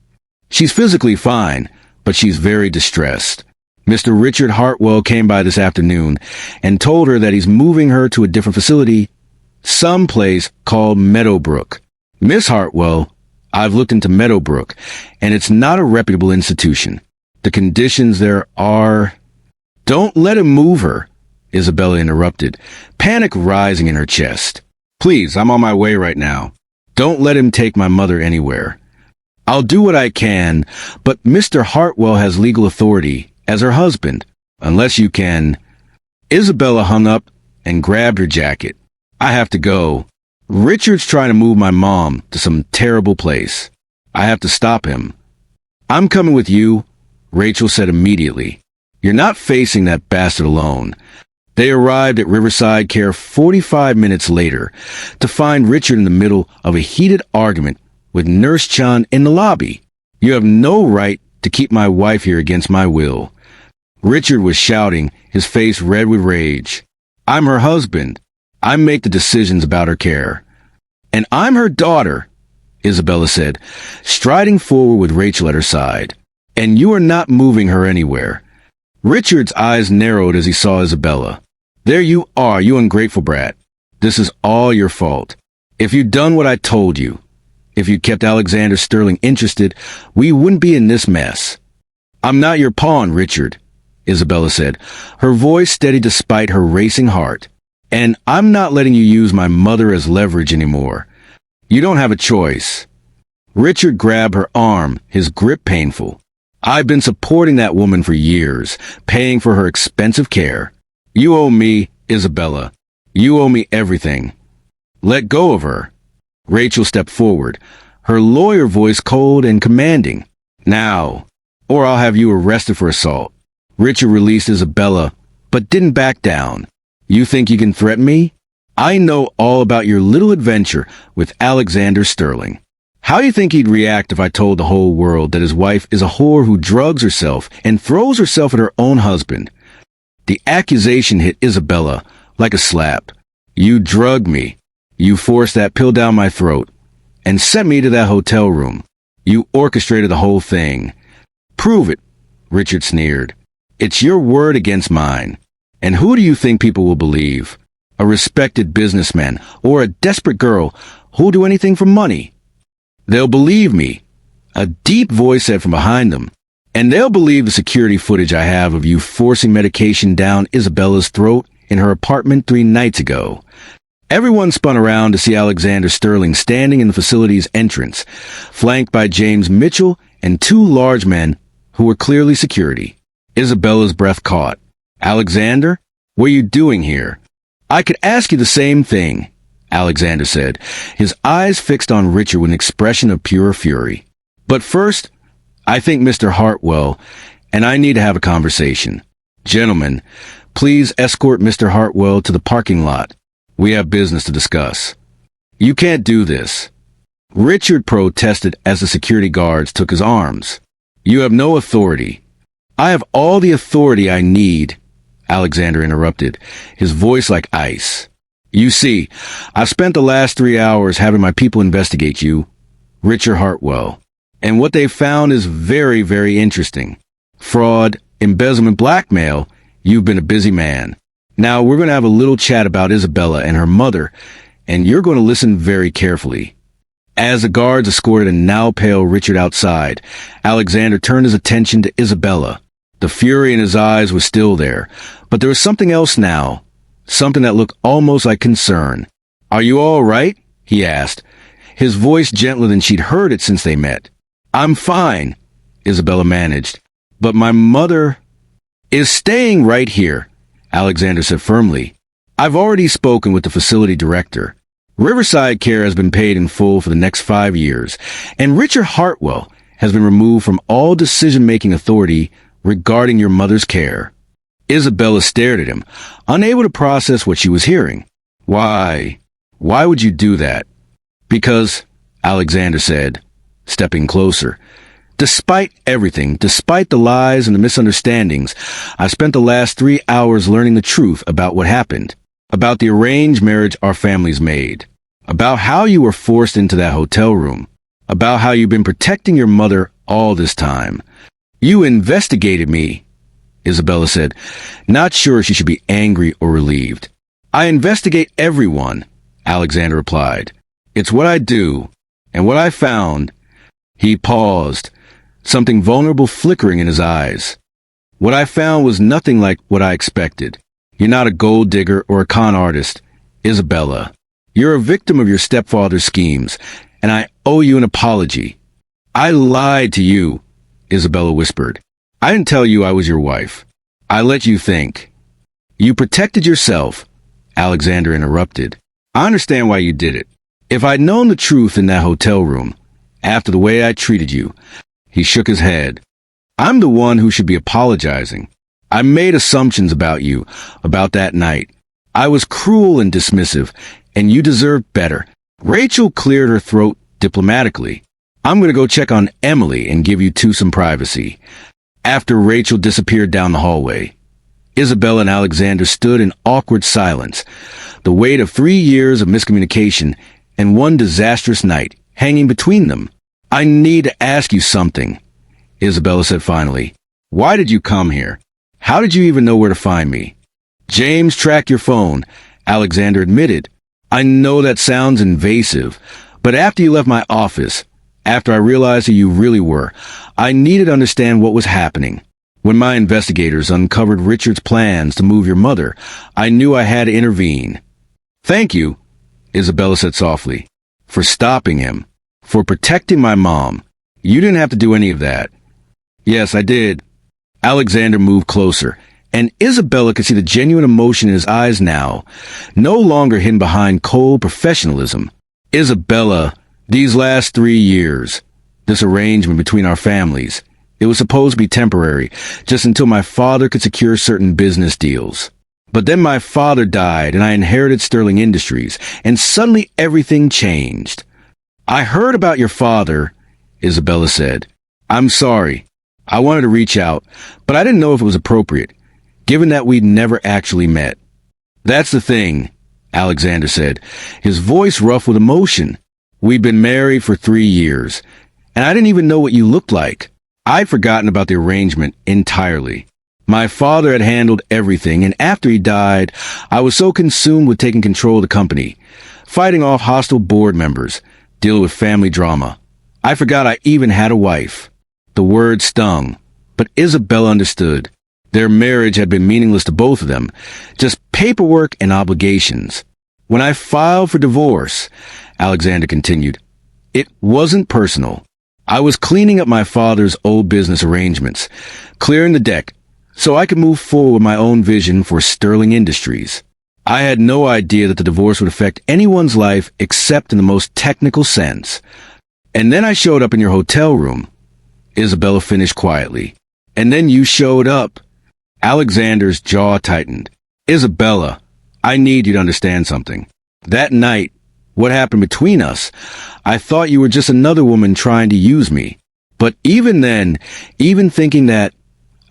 She's physically fine, but she's very distressed. Mr. Richard Hartwell came by this afternoon and told her that he's moving her to a different facility, someplace called Meadowbrook. Miss Hartwell, I've looked into Meadowbrook, and it's not a reputable institution. The conditions there are... Don't let him move her, Isabella interrupted, panic rising in her chest. Please, I'm on my way right now. Don't let him take my mother anywhere. I'll do what I can, but Mr. Hartwell has legal authority as her husband, unless you can... Isabella hung up and grabbed her jacket. I have to go. Richard's trying to move my mom to some terrible place. I have to stop him. I'm coming with you, Rachel said immediately. You're not facing that bastard alone. They arrived at Riverside Care 45 minutes later to find Richard in the middle of a heated argument with Nurse Chun in the lobby. You have no right to keep my wife here against my will. Richard was shouting, his face red with rage. I'm her husband. I make the decisions about her care. And I'm her daughter, Isabella said, striding forward with Rachel at her side. And you are not moving her anywhere. Richard's eyes narrowed as he saw Isabella. There you are, you ungrateful brat. This is all your fault. If you'd done what I told you, if you'd kept Alexander Sterling interested, we wouldn't be in this mess. I'm not your pawn, Richard, Isabella said, her voice steady despite her racing heart. And I'm not letting you use my mother as leverage anymore. You don't have a choice. Richard grabbed her arm, his grip painful. I've been supporting that woman for years, paying for her expensive care. You owe me, Isabella. You owe me everything. Let go of her. Rachel stepped forward, her lawyer voice cold and commanding. Now, or I'll have you arrested for assault. Richard released Isabella, but didn't back down. You think you can threaten me? I know all about your little adventure with Alexander Sterling. How do you think he'd react if I told the whole world that his wife is a whore who drugs herself and throws herself at her own husband? The accusation hit Isabella like a slap. You drugged me. You forced that pill down my throat and sent me to that hotel room. You orchestrated the whole thing. Prove it, Richard sneered. It's your word against mine. And who do you think people will believe? A respected businessman or a desperate girl who'll do anything for money? They'll believe me, a deep voice said from behind them. And they'll believe the security footage I have of you forcing medication down Isabella's throat in her apartment 3 nights ago. Everyone spun around to see Alexander Sterling standing in the facility's entrance, flanked by James Mitchell and 2 large men who were clearly security. Isabella's breath caught. Alexander, what are you doing here? I could ask you the same thing, Alexander said, his eyes fixed on Richard with an expression of pure fury. But first, I think Mr. Hartwell and I need to have a conversation. Gentlemen, please escort Mr. Hartwell to the parking lot. We have business to discuss. You can't do this. Richard protested as the security guards took his arms. You have no authority. I have all the authority I need, Alexander interrupted, his voice like ice. You see, I've spent the last 3 hours having my people investigate you, Richard Hartwell, and what they found is very, very interesting. Fraud, Embezzlement blackmail, you've been a busy man. Now we're going to have a little chat about Isabella and her mother, and you're going to listen very carefully. As the guards escorted a now pale Richard outside, Alexander turned his attention to Isabella. The fury in his eyes was still there, but there was something else now, something that looked almost like concern. "Are you all right?" he asked, his voice gentler than she'd heard it since they met. "I'm fine," Isabella managed, "but my mother is staying right here," Alexander said firmly. "I've already spoken with the facility director. Riverside Care has been paid in full for the next 5 years, and Richard Hartwell has been removed from all decision-making authority regarding your mother's care." Isabella stared at him, unable to process what she was hearing. Why would you do that?" "Because," Alexander said, stepping closer, "despite everything, despite the lies and the misunderstandings, I spent the last 3 hours learning the truth about what happened, about the arranged marriage our families made, about how you were forced into that hotel room, about how you've been protecting your mother all this time. You investigated me," Isabella said, not sure she should be angry or relieved. "I investigate everyone," Alexander replied. "It's what I do, and what I found." He paused, something vulnerable flickering in his eyes. "What I found was nothing like what I expected. You're not a gold digger or a con artist, Isabella. You're a victim of your stepfather's schemes, and I owe you an apology." "I lied to you," Isabella whispered. "I didn't tell you I was your wife. I let you think." "You protected yourself," Alexander interrupted. "I understand why you did it. If I'd known the truth in that hotel room, after the way I treated you," he shook his head, "I'm the one who should be apologizing. I made assumptions about you, about that night. I was cruel and dismissive, and you deserved better." Rachel cleared her throat diplomatically. "I'm going to go check on Emily and give you two some privacy." After Rachel disappeared down the hallway, Isabella and Alexander stood in awkward silence, the weight of 3 years of miscommunication and one disastrous night hanging between them. "I need to ask you something," Isabella said finally. "Why did you come here? How did you even know where to find me?" "James tracked your phone," Alexander admitted. "I know that sounds invasive, but after you left my office, after I realized who you really were, I needed to understand what was happening. When my investigators uncovered Richard's plans to move your mother, I knew I had to intervene." "Thank you," Isabella said softly, "for stopping him, for protecting my mom. You didn't have to do any of that." "Yes, I did." Alexander moved closer, and Isabella could see the genuine emotion in his eyes now, no longer hidden behind cold professionalism. "Isabella, these last 3 years, this arrangement between our families, it was supposed to be temporary, just until my father could secure certain business deals. But then my father died, and I inherited Sterling Industries, and suddenly everything changed." "I heard about your father," Isabella said. "I'm sorry. I wanted to reach out, but I didn't know if it was appropriate, given that we'd never actually met." "That's the thing," Alexander said, his voice rough with emotion. "We'd been married for 3 years, and I didn't even know what you looked like. I'd forgotten about the arrangement entirely. My father had handled everything, and after he died, I was so consumed with taking control of the company, fighting off hostile board members, dealing with family drama. I forgot I even had a wife." The word stung, but Isabella understood. Their marriage had been meaningless to both of them, just paperwork and obligations. "When I filed for divorce," Alexander continued, "it wasn't personal. I was cleaning up my father's old business arrangements, clearing the deck, so I could move forward with my own vision for Sterling Industries. I had no idea that the divorce would affect anyone's life except in the most technical sense. And then I showed up in your hotel room," Isabella finished quietly. "And then you showed up." Alexander's jaw tightened. "Isabella, I need you to understand something. That night, what happened between us, I thought you were just another woman trying to use me. But even then, even thinking that,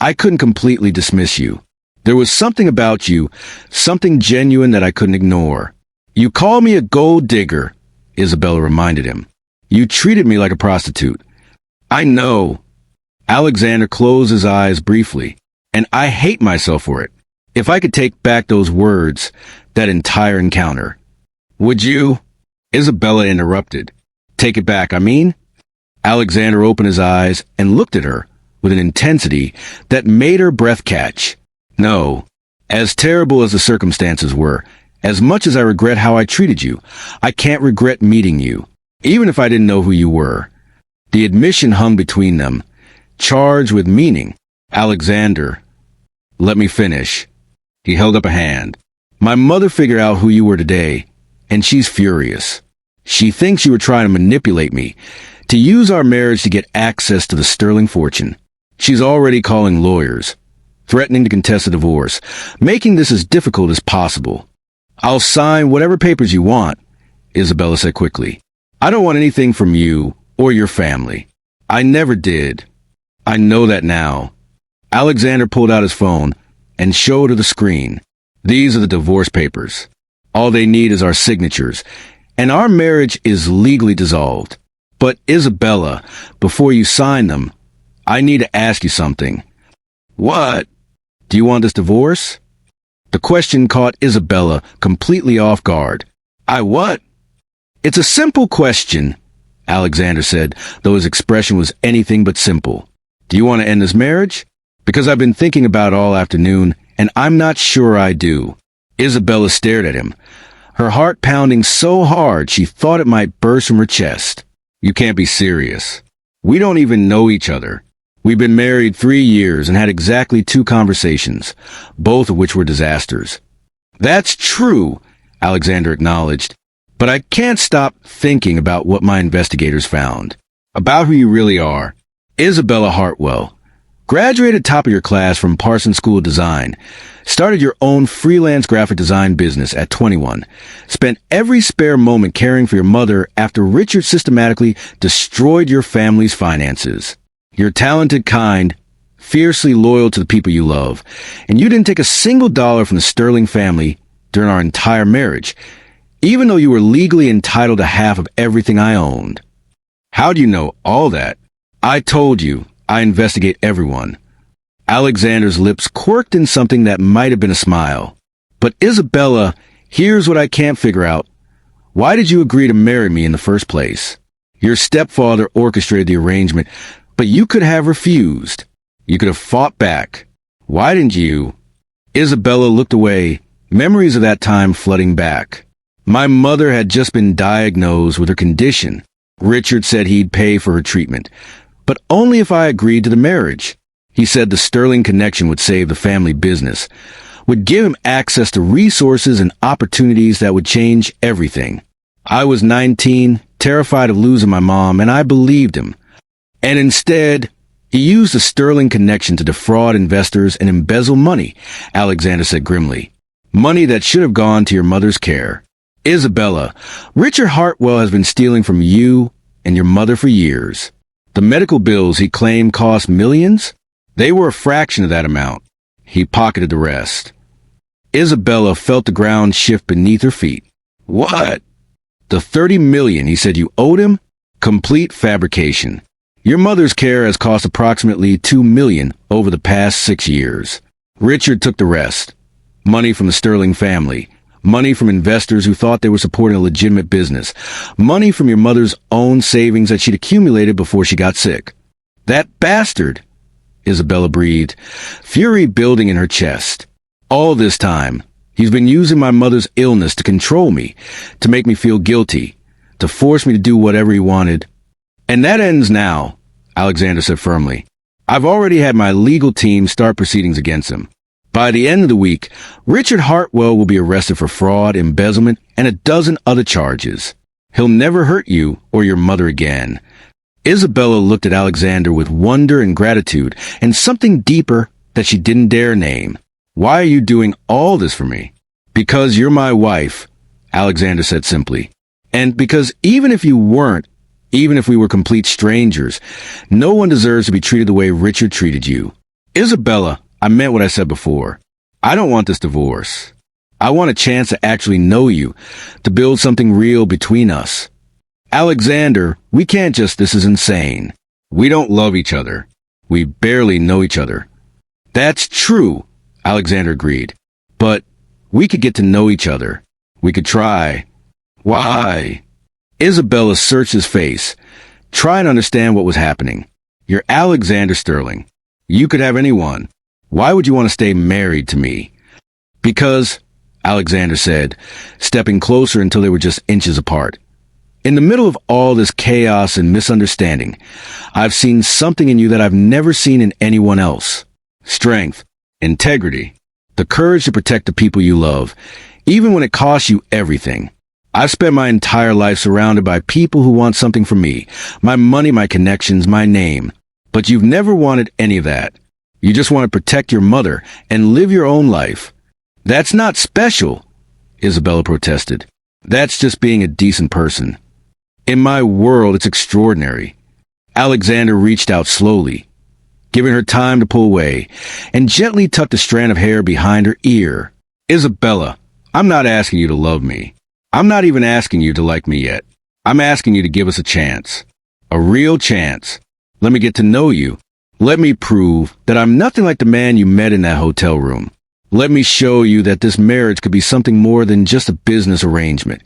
I couldn't completely dismiss you. There was something about you, something genuine that I couldn't ignore. You called me a gold digger," Isabella reminded him. "You treated me like a prostitute." "I know." Alexander closed his eyes briefly. And I hate myself for it. If I could take back those words, that entire encounter. Would you? Isabella interrupted. Take it back, I mean? Alexander opened his eyes and looked at her with an intensity that made her breath catch. No. As terrible as the circumstances were, as much as I regret how I treated you, I can't regret meeting you, even if I didn't know who you were. The admission hung between them, charged with meaning. Alexander, let me finish. He held up a hand. My mother figured out who you were today, and she's furious. She thinks you were trying to manipulate me, to use our marriage to get access to the sterling fortune. She's already calling lawyers, threatening to contest a divorce, making this as difficult as possible. I'll sign whatever papers you want, Isabella said quickly. I don't want anything from you or your family. I never did. I know that now. Alexander pulled out his phone and showed her the screen. These are the divorce papers. All they need is our signatures, and our marriage is legally dissolved. But Isabella, before you sign them, I need to ask you something. What? Do you want this divorce? The question caught Isabella completely off guard. I what? It's a simple question, Alexander said, though his expression was anything but simple. Do you want to end this marriage? Because I've been thinking about it all afternoon, and I'm not sure I do. Isabella stared at him, her heart pounding so hard she thought it might burst from her chest. You can't be serious. We don't even know each other. We've been married 3 years and had exactly 2 conversations, both of which were disasters. That's true, Alexander acknowledged, but I can't stop thinking about what my investigators found. About who you really are. Isabella Hartwell. Graduated top of your class from Parsons School of Design. Started your own freelance graphic design business at 21. Spent every spare moment caring for your mother after Richard systematically destroyed your family's finances. You're talented, kind, fiercely loyal to the people you love, and you didn't take a single dollar from the Sterling family during our entire marriage, even though you were legally entitled to half of everything I owned. How do you know all that? I told you, I investigate everyone. Alexander's lips quirked in something that might have been a smile. But Isabella, here's what I can't figure out. Why did you agree to marry me in the first place? Your stepfather orchestrated the arrangement, but you could have refused. You could have fought back. Why didn't you? Isabella looked away, memories of that time flooding back. My mother had just been diagnosed with her condition. Richard said he'd pay for her treatment, but only if I agreed to the marriage. He said the Sterling connection would save the family business, would give him access to resources and opportunities that would change everything. I was 19, terrified of losing my mom, and I believed him. And instead, he used the Sterling connection to defraud investors and embezzle money, Alexander said grimly. Money that should have gone to your mother's care. Isabella, Richard Hartwell has been stealing from you and your mother for years. The medical bills he claimed cost millions? They were a fraction of that amount. He pocketed the rest. Isabella felt the ground shift beneath her feet. What? The $30 million he said you owed him? Complete fabrication. Your mother's care has cost approximately $2 million over the past 6 years. Richard took the rest. Money from the Sterling family. Money from investors who thought they were supporting a legitimate business. Money from your mother's own savings that she'd accumulated before she got sick. That bastard! Isabella breathed, fury building in her chest. All this time, he's been using my mother's illness to control me, to make me feel guilty, to force me to do whatever he wanted. And that ends now, Alexander said firmly. I've already had my legal team start proceedings against him. By the end of the week, Richard Hartwell will be arrested for fraud, embezzlement, and a dozen other charges. He'll never hurt you or your mother again. Isabella looked at Alexander with wonder and gratitude, and something deeper that she didn't dare name. Why are you doing all this for me? Because you're my wife, Alexander said simply. And because even if you weren't, even if we were complete strangers, no one deserves to be treated the way Richard treated you. Isabella, I meant what I said before. I don't want this divorce. I want a chance to actually know you, to build something real between us. Alexander, we can't just, this is insane. We don't love each other. We barely know each other. That's true, Alexander agreed. But we could get to know each other. We could try. Why? Isabella searched his face, trying to understand what was happening. You're Alexander Sterling. You could have anyone. Why would you want to stay married to me? Because, Alexander said, stepping closer until they were just inches apart. In the middle of all this chaos and misunderstanding, I've seen something in you that I've never seen in anyone else. Strength, integrity, the courage to protect the people you love, even when it costs you everything. I've spent my entire life surrounded by people who want something from me, my money, my connections, my name. But you've never wanted any of that. You just want to protect your mother and live your own life. That's not special, Isabella protested. That's just being a decent person. In my world, it's extraordinary. Alexander reached out slowly, giving her time to pull away, and gently tucked a strand of hair behind her ear. Isabella, I'm not asking you to love me. I'm not even asking you to like me yet. I'm asking you to give us a chance. A real chance. Let me get to know you. Let me prove that I'm nothing like the man you met in that hotel room. Let me show you that this marriage could be something more than just a business arrangement.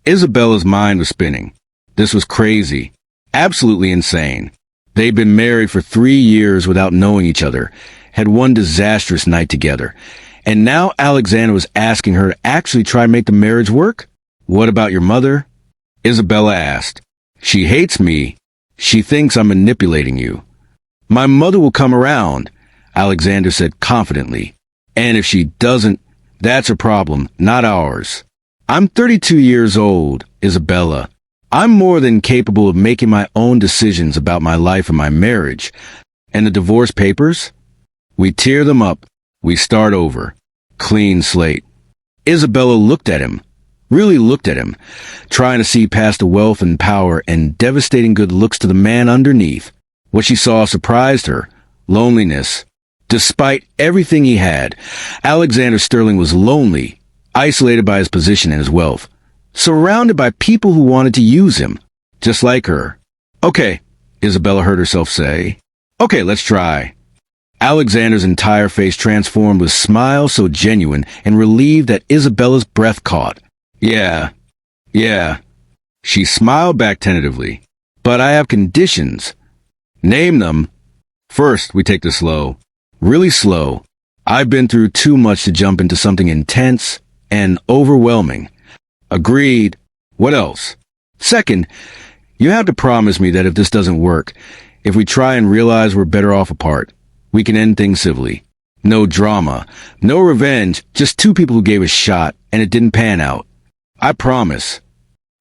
Isabella's mind was spinning. This was crazy. Absolutely insane. They'd been married for 3 years without knowing each other, had one disastrous night together, and now Alexander was asking her to actually try to make the marriage work? What about your mother? Isabella asked. She hates me. She thinks I'm manipulating you. My mother will come around, Alexander said confidently. And if she doesn't, that's her problem, not ours. I'm 32 years old, Isabella. I'm more than capable of making my own decisions about my life and my marriage. And the divorce papers? We tear them up. We start over. Clean slate. Isabella looked at him, really looked at him, trying to see past the wealth and power and devastating good looks to the man underneath. What she saw surprised her. Loneliness. Despite everything he had, Alexander Sterling was lonely, isolated by his position and his wealth, surrounded by people who wanted to use him, just like her. Okay, Isabella heard herself say. Okay, let's try. Alexander's entire face transformed with smiles so genuine and relieved that Isabella's breath caught. Yeah. She smiled back tentatively. But I have conditions. Name them. First, we take this slow. Really slow. I've been through too much to jump into something intense and overwhelming. Agreed. What else? Second, you have to promise me that if this doesn't work, if we try and realize we're better off apart, we can end things civilly. No drama, no revenge, just two people who gave a shot and it didn't pan out. I promise.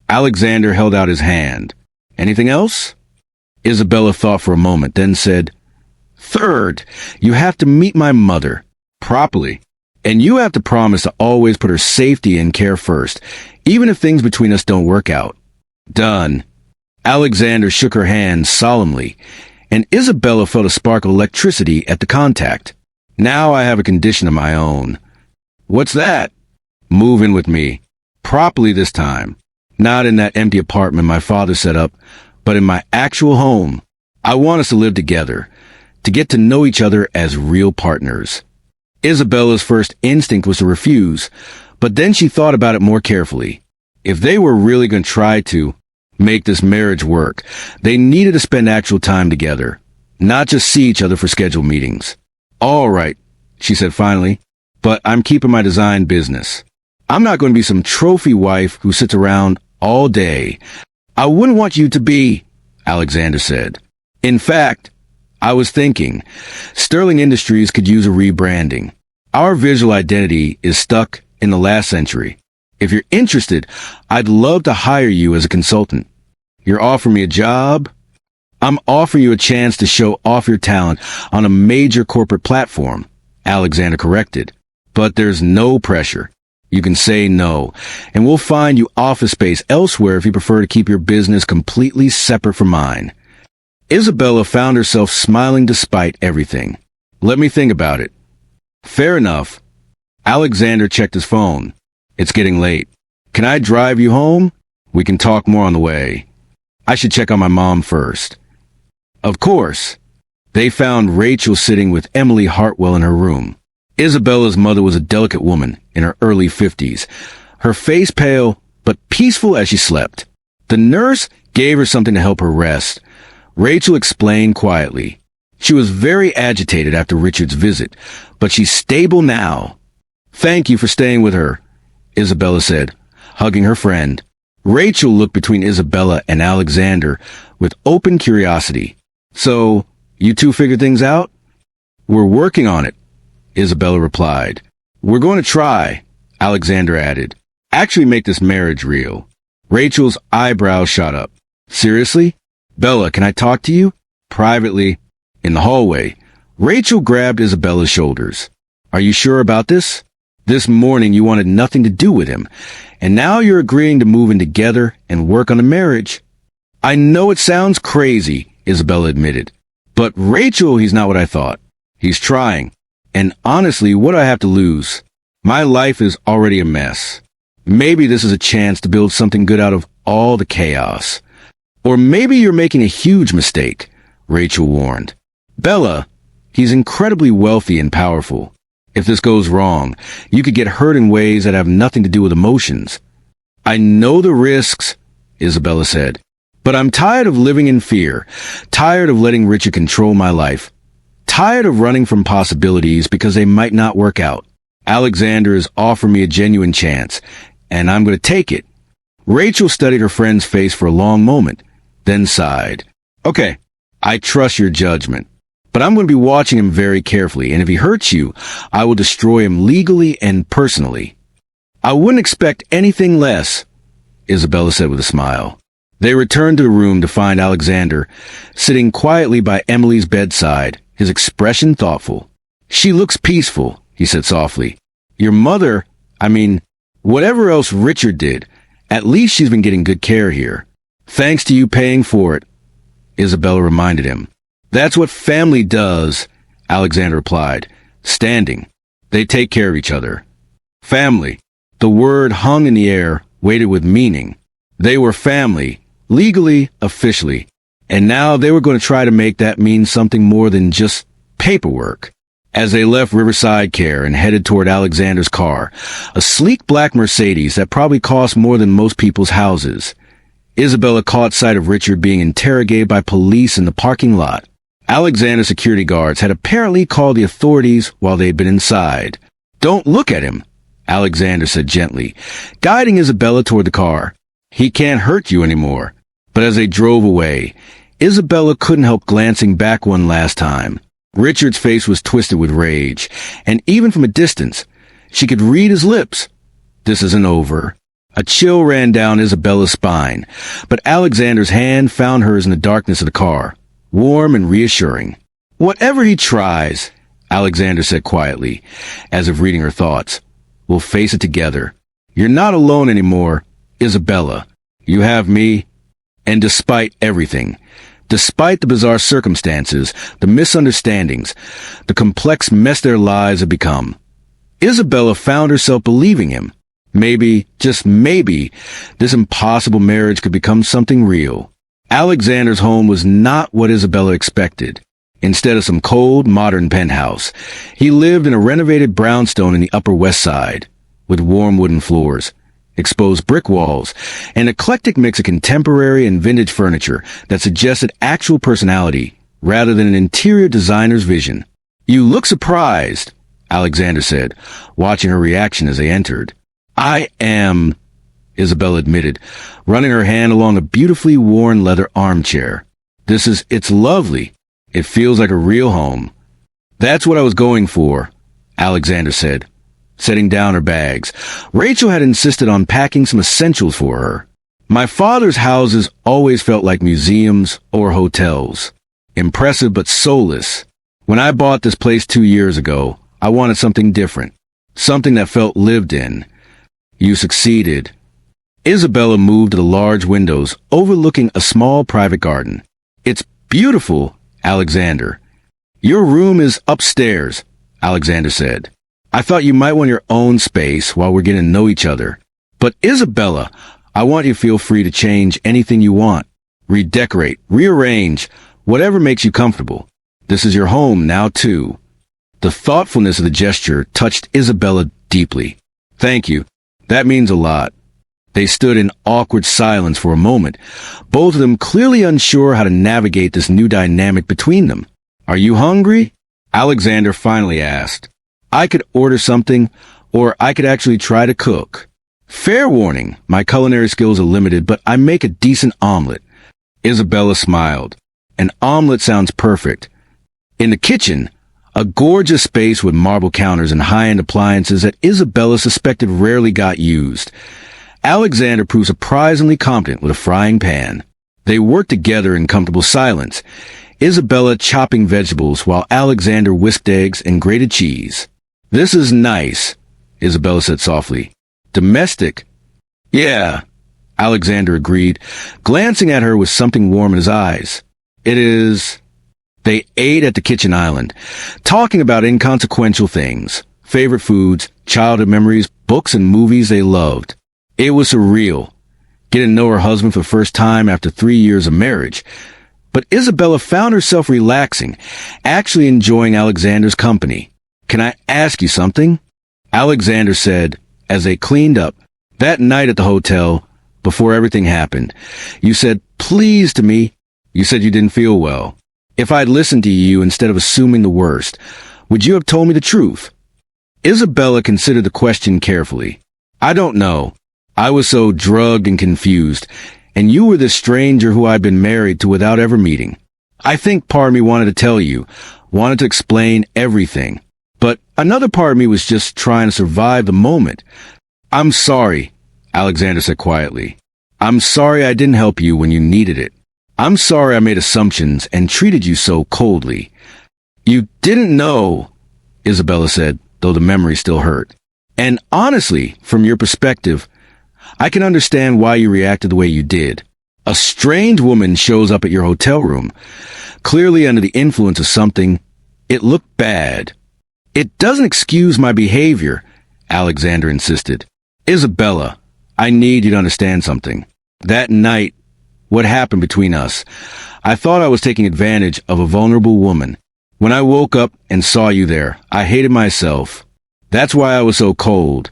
Alexander held out his hand. Anything else? Isabella thought for a moment, then said, Third, you have to meet my mother. Properly. And you have to promise to always put her safety and care first, even if things between us don't work out. Done. Alexander shook her hand solemnly, and Isabella felt a spark of electricity at the contact. Now I have a condition of my own. What's that? Move in with me. Properly this time. Not in that empty apartment my father set up, but in my actual home. I want us to live together, to get to know each other as real partners. Isabella's first instinct was to refuse, but then she thought about it more carefully. If they were really going to try to make this marriage work, they needed to spend actual time together, not just see each other for scheduled meetings. All right, she said finally, but I'm keeping my design business. I'm not going to be some trophy wife who sits around all day. I wouldn't want you to be, Alexander said. In fact, I was thinking, Sterling Industries could use a rebranding. Our visual identity is stuck in the last century. If you're interested, I'd love to hire you as a consultant. You're offering me a job? I'm offering you a chance to show off your talent on a major corporate platform, Alexander corrected. But there's no pressure. You can say no, and we'll find you office space elsewhere if you prefer to keep your business completely separate from mine. Isabella found herself smiling despite everything. Let me think about it. Fair enough. Alexander checked his phone. It's getting late. Can I drive you home? We can talk more on the way. I should check on my mom first. Of course. They found Rachel sitting with Emily Hartwell in her room. Isabella's mother was a delicate woman in her early 50s, her face pale but peaceful as she slept. The nurse gave her something to help her rest. Rachel explained quietly. She was very agitated after Richard's visit, but she's stable now. "Thank you for staying with her," Isabella said, hugging her friend. Rachel looked between Isabella and Alexander with open curiosity. "So, you two figured things out?" "We're working on it," Isabella replied. "We're going to try," Alexander added. "Actually make this marriage real." Rachel's eyebrows shot up. "Seriously? Bella, can I talk to you?" Privately, in the hallway, Rachel grabbed Isabella's shoulders. "Are you sure about this? This morning you wanted nothing to do with him, and now you're agreeing to move in together and work on a marriage." "I know it sounds crazy," Isabella admitted. "But Rachel, he's not what I thought. He's trying. And honestly, what do I have to lose? My life is already a mess. Maybe this is a chance to build something good out of all the chaos. Or maybe you're making a huge mistake," Rachel warned. "Bella, he's incredibly wealthy and powerful. If this goes wrong, you could get hurt in ways that have nothing to do with emotions." "I know the risks," Isabella said, "but I'm tired of living in fear, tired of letting Richard control my life, tired of running from possibilities because they might not work out. Alexander has offered me a genuine chance, and I'm going to take it." Rachel studied her friend's face for a long moment, then sighed. "Okay, I trust your judgment, but I'm going to be watching him very carefully, and if he hurts you, I will destroy him legally and personally." "I wouldn't expect anything less," Isabella said with a smile. They returned to the room to find Alexander sitting quietly by Emily's bedside, his expression thoughtful. "She looks peaceful," he said softly. "Your mother, whatever else Richard did, at least she's been getting good care here. Thanks to you paying for it," Isabella reminded him. "That's what family does," Alexander replied, standing. "They take care of each other." Family. The word hung in the air, weighted with meaning. They were family, legally, officially, and now they were going to try to make that mean something more than just paperwork. As they left Riverside Care and headed toward Alexander's car, a sleek black Mercedes that probably cost more than most people's houses, Isabella caught sight of Richard being interrogated by police in the parking lot. Alexander's security guards had apparently called the authorities while they had been inside. "Don't look at him," Alexander said gently, guiding Isabella toward the car. "He can't hurt you anymore." But as they drove away, Isabella couldn't help glancing back one last time. Richard's face was twisted with rage, and even from a distance, she could read his lips. "This isn't over." A chill ran down Isabella's spine, but Alexander's hand found hers in the darkness of the car, warm and reassuring. "Whatever he tries," Alexander said quietly, as if reading her thoughts, "we'll face it together. You're not alone anymore, Isabella. You have me. And despite everything, despite the bizarre circumstances, the misunderstandings, the complex mess their lives have become, Isabella found herself believing him. Maybe, just maybe, this impossible marriage could become something real. Alexander's home was not what Isabella expected. Instead of some cold, modern penthouse, he lived in a renovated brownstone in the Upper West Side, with warm wooden floors, exposed brick walls, an eclectic mix of contemporary and vintage furniture that suggested actual personality rather than an interior designer's vision. "You look surprised," Alexander said, watching her reaction as they entered. "I am," Isabella admitted, running her hand along a beautifully worn leather armchair. It's lovely. It feels like a real home." "That's what I was going for," Alexander said, setting down her bags. Rachel had insisted on packing some essentials for her. "My father's houses always felt like museums or hotels. Impressive but soulless. When I bought this place 2 years ago, I wanted something different. Something that felt lived in. You succeeded." Isabella moved to the large windows overlooking a small private garden. "It's beautiful, Alexander." "Your room is upstairs," Alexander said. "I thought you might want your own space while we're getting to know each other. But Isabella, I want you to feel free to change anything you want. Redecorate, rearrange, whatever makes you comfortable. This is your home now, too. The thoughtfulness of the gesture touched Isabella deeply. Thank you. That means a lot. They stood in awkward silence for a moment, both of them clearly unsure how to navigate this new dynamic between them. Are you hungry? Alexander finally asked. I could order something, or I could actually try to cook. Fair warning, my culinary skills are limited, but I make a decent omelet. Isabella smiled. An omelet sounds perfect. In the kitchen, a gorgeous space with marble counters and high-end appliances that Isabella suspected rarely got used. Alexander proved surprisingly competent with a frying pan. They worked together in comfortable silence, Isabella chopping vegetables while Alexander whisked eggs and grated cheese. This is nice, Isabella said softly. Domestic? Yeah, Alexander agreed, glancing at her with something warm in his eyes. It is. They ate at the kitchen island, talking about inconsequential things, favorite foods, childhood memories, books and movies they loved. It was surreal, getting to know her husband for the first time after 3 years of marriage. But Isabella found herself relaxing, actually enjoying Alexander's company. Can I ask you something? Alexander said, as they cleaned up. That night at the hotel, before everything happened, you said, please to me. You said you didn't feel well. If I'd listened to you instead of assuming the worst, would you have told me the truth? Isabella considered the question carefully. I don't know. I was so drugged and confused, and you were this stranger who I'd been married to without ever meeting. I think part of me wanted to tell you, wanted to explain everything. But another part of me was just trying to survive the moment. I'm sorry, Alexander said quietly. I'm sorry I didn't help you when you needed it. I'm sorry I made assumptions and treated you so coldly. You didn't know, Isabella said, though the memory still hurt. And honestly, from your perspective, I can understand why you reacted the way you did. A strange woman shows up at your hotel room, clearly under the influence of something. It looked bad. It doesn't excuse my behavior, Alexander insisted. Isabella, I need you to understand something. That night, what happened between us, I thought I was taking advantage of a vulnerable woman. When I woke up and saw you there, I hated myself. That's why I was so cold,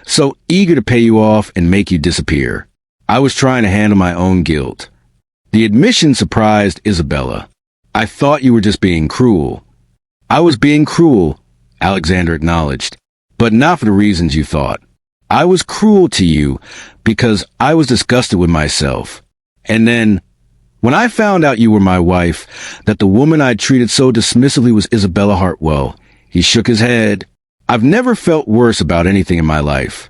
so eager to pay you off and make you disappear. I was trying to handle my own guilt. The admission surprised Isabella. I thought you were just being cruel. I was being cruel, Alexander acknowledged, but not for the reasons you thought. I was cruel to you because I was disgusted with myself. And then, when I found out you were my wife, that the woman I'd treated so dismissively was Isabella Hartwell, he shook his head. I've never felt worse about anything in my life.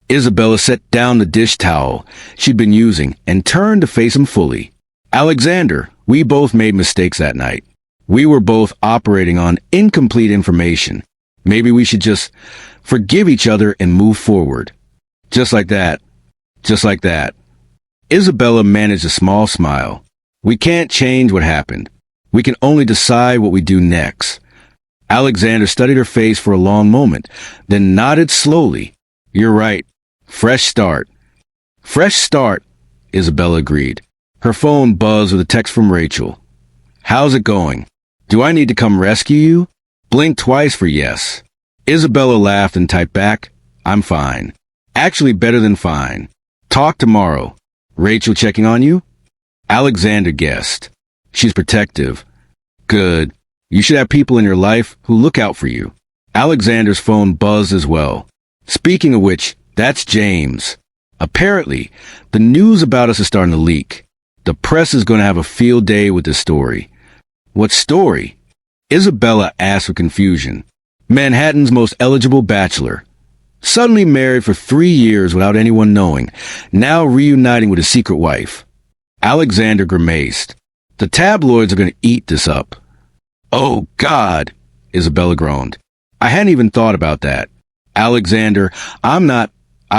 Isabella set down the dish towel she'd been using and turned to face him fully. Alexander, we both made mistakes that night. We were both operating on incomplete information. Maybe we should just forgive each other and move forward. Just like that. Just like that. Isabella managed a small smile. We can't change what happened. We can only decide what we do next. Alexander studied her face for a long moment, then nodded slowly. You're right. Fresh start. Fresh start, Isabella agreed. Her phone buzzed with a text from Rachel. How's it going? Do I need to come rescue you? Blink twice for yes. Isabella laughed and typed back, I'm fine. Actually better than fine. Talk tomorrow. Rachel checking on you? Alexander guessed. She's protective. Good. You should have people in your life who look out for you. Alexander's phone buzzed as well. Speaking of which, that's James. Apparently, the news about us is starting to leak. The press is going to have a field day with this story. What story? Isabella asked with confusion. Manhattan's most eligible bachelor. Suddenly married for 3 years without anyone knowing, now reuniting with his secret wife. Alexander grimaced. The tabloids are going to eat this up. Oh, God, Isabella groaned. I hadn't even thought about that. Alexander, I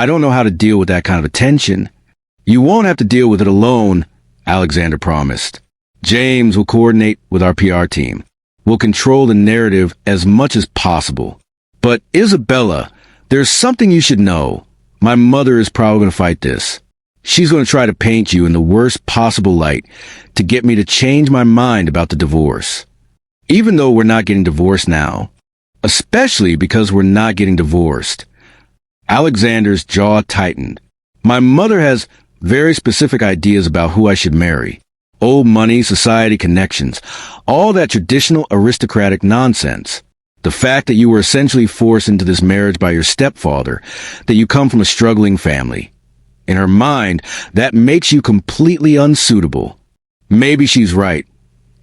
don't know how to deal with that kind of attention. You won't have to deal with it alone, Alexander promised. James will coordinate with our PR team. We'll control the narrative as much as possible. But Isabella, there's something you should know. My mother is probably going to fight this. She's going to try to paint you in the worst possible light to get me to change my mind about the divorce. Even though we're not getting divorced now. Especially because we're not getting divorced. Alexander's jaw tightened. My mother has very specific ideas about who I should marry. Old money, society connections, all that traditional aristocratic nonsense. The fact that you were essentially forced into this marriage by your stepfather, that you come from a struggling family. In her mind, that makes you completely unsuitable. Maybe she's right,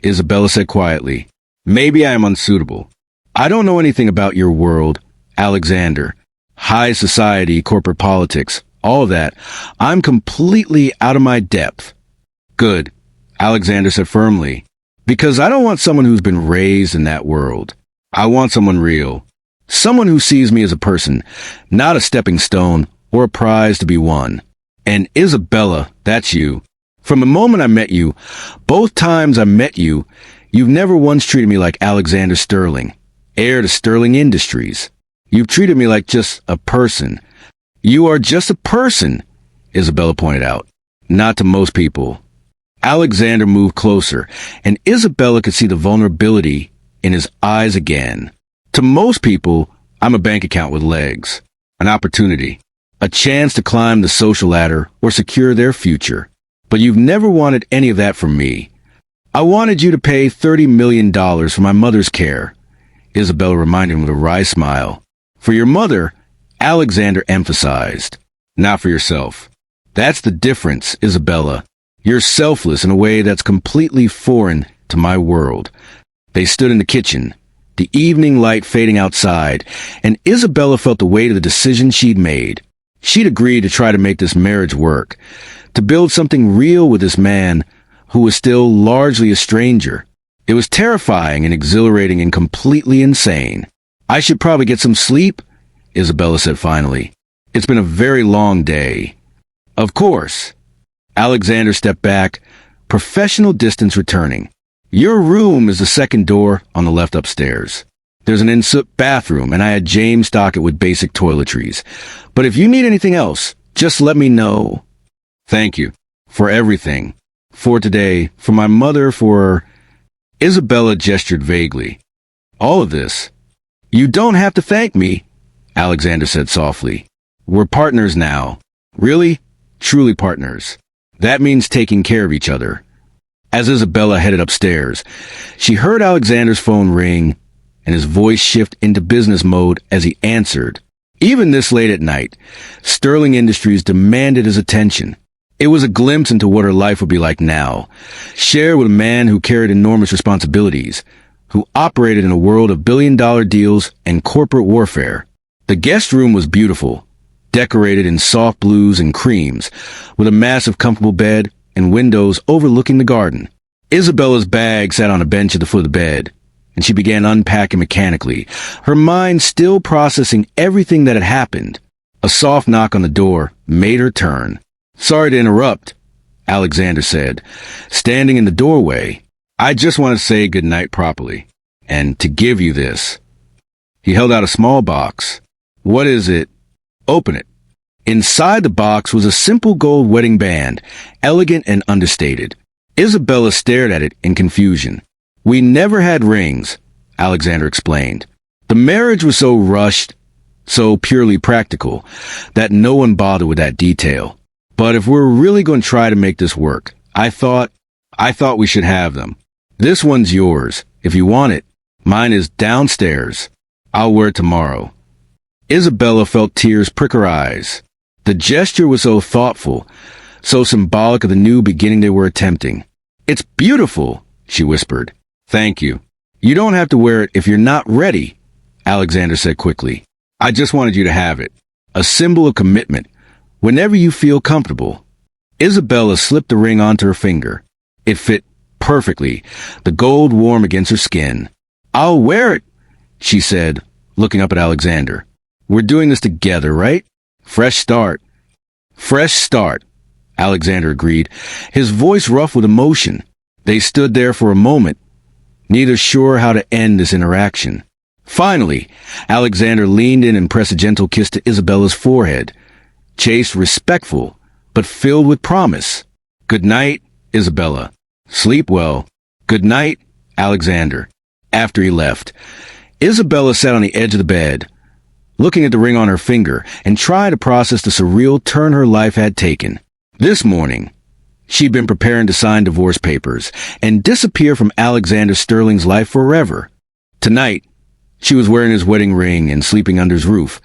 Isabella said quietly. Maybe I am unsuitable. I don't know anything about your world, Alexander. High society, corporate politics, all that. I'm completely out of my depth. Good, Alexander said firmly. Because I don't want someone who's been raised in that world. I want someone real. Someone who sees me as a person, not a stepping stone or a prize to be won. And Isabella, that's you. From the moment I met you, both times I met you, you've never once treated me like Alexander Sterling, heir to Sterling Industries. You've treated me like just a person. You are just a person, Isabella pointed out. Not to most people. Alexander moved closer, and Isabella could see the vulnerability in his eyes again. To most people, I'm a bank account with legs, an opportunity, a chance to climb the social ladder or secure their future. But you've never wanted any of that from me. I wanted you to pay $30 million for my mother's care, Isabella reminded him with a wry smile. For your mother, Alexander emphasized, not for yourself. That's the difference, Isabella. You're selfless in a way that's completely foreign to my world. They stood in the kitchen, the evening light fading outside, and Isabella felt the weight of the decision she'd made. She'd agreed to try to make this marriage work, to build something real with this man who was still largely a stranger. It was terrifying and exhilarating and completely insane. I should probably get some sleep, Isabella said finally. It's been a very long day. Of course. Alexander stepped back, professional distance returning. Your room is the second door on the left upstairs. There's an ensuite bathroom, and I had James stock it with basic toiletries. But if you need anything else, just let me know. Thank you. For everything. For today, for my mother, for... Isabella gestured vaguely. All of this. You don't have to thank me, Alexander said softly. We're partners now. Really? Truly partners. That means taking care of each other. As Isabella headed upstairs, she heard Alexander's phone ring and his voice shift into business mode as he answered. Even this late at night, Sterling Industries demanded his attention. It was a glimpse into what her life would be like now, shared with a man who carried enormous responsibilities, who operated in a world of billion-dollar deals and corporate warfare. The guest room was beautiful, decorated in soft blues and creams, with a massive comfortable bed and windows overlooking the garden. Isabella's bag sat on a bench at the foot of the bed, and she began unpacking mechanically, her mind still processing everything that had happened. A soft knock on the door made her turn. Sorry to interrupt, Alexander said, standing in the doorway. I just want to say goodnight properly, and to give you this. He held out a small box. What is it? Open it. Inside the box was a simple gold wedding band, elegant and understated. Isabella stared at it in confusion. We never had rings, Alexander explained. The marriage was so rushed, so purely practical, that no one bothered with that detail. But if we're really going to try to make this work, I thought we should have them. This one's yours, if you want it. Mine is downstairs. I'll wear it tomorrow. Isabella felt tears prick her eyes. The gesture was so thoughtful, so symbolic of the new beginning they were attempting. It's beautiful, she whispered. Thank you. You don't have to wear it if you're not ready, Alexander said quickly. I just wanted you to have it. A symbol of commitment, whenever you feel comfortable. Isabella slipped the ring onto her finger. It fit perfectly, the gold warm against her skin. I'll wear it, she said, looking up at Alexander. We're doing this together, right? Fresh start. Fresh start, Alexander agreed, his voice rough with emotion. They stood there for a moment, neither sure how to end this interaction. Finally, Alexander leaned in and pressed a gentle kiss to Isabella's forehead, chaste, respectful, but filled with promise. Good night, Isabella. Sleep well. Good night, Alexander. After he left, Isabella sat on the edge of the bed, looking at the ring on her finger and trying to process the surreal turn her life had taken. This morning, she'd been preparing to sign divorce papers and disappear from Alexander Sterling's life forever. Tonight, she was wearing his wedding ring and sleeping under his roof,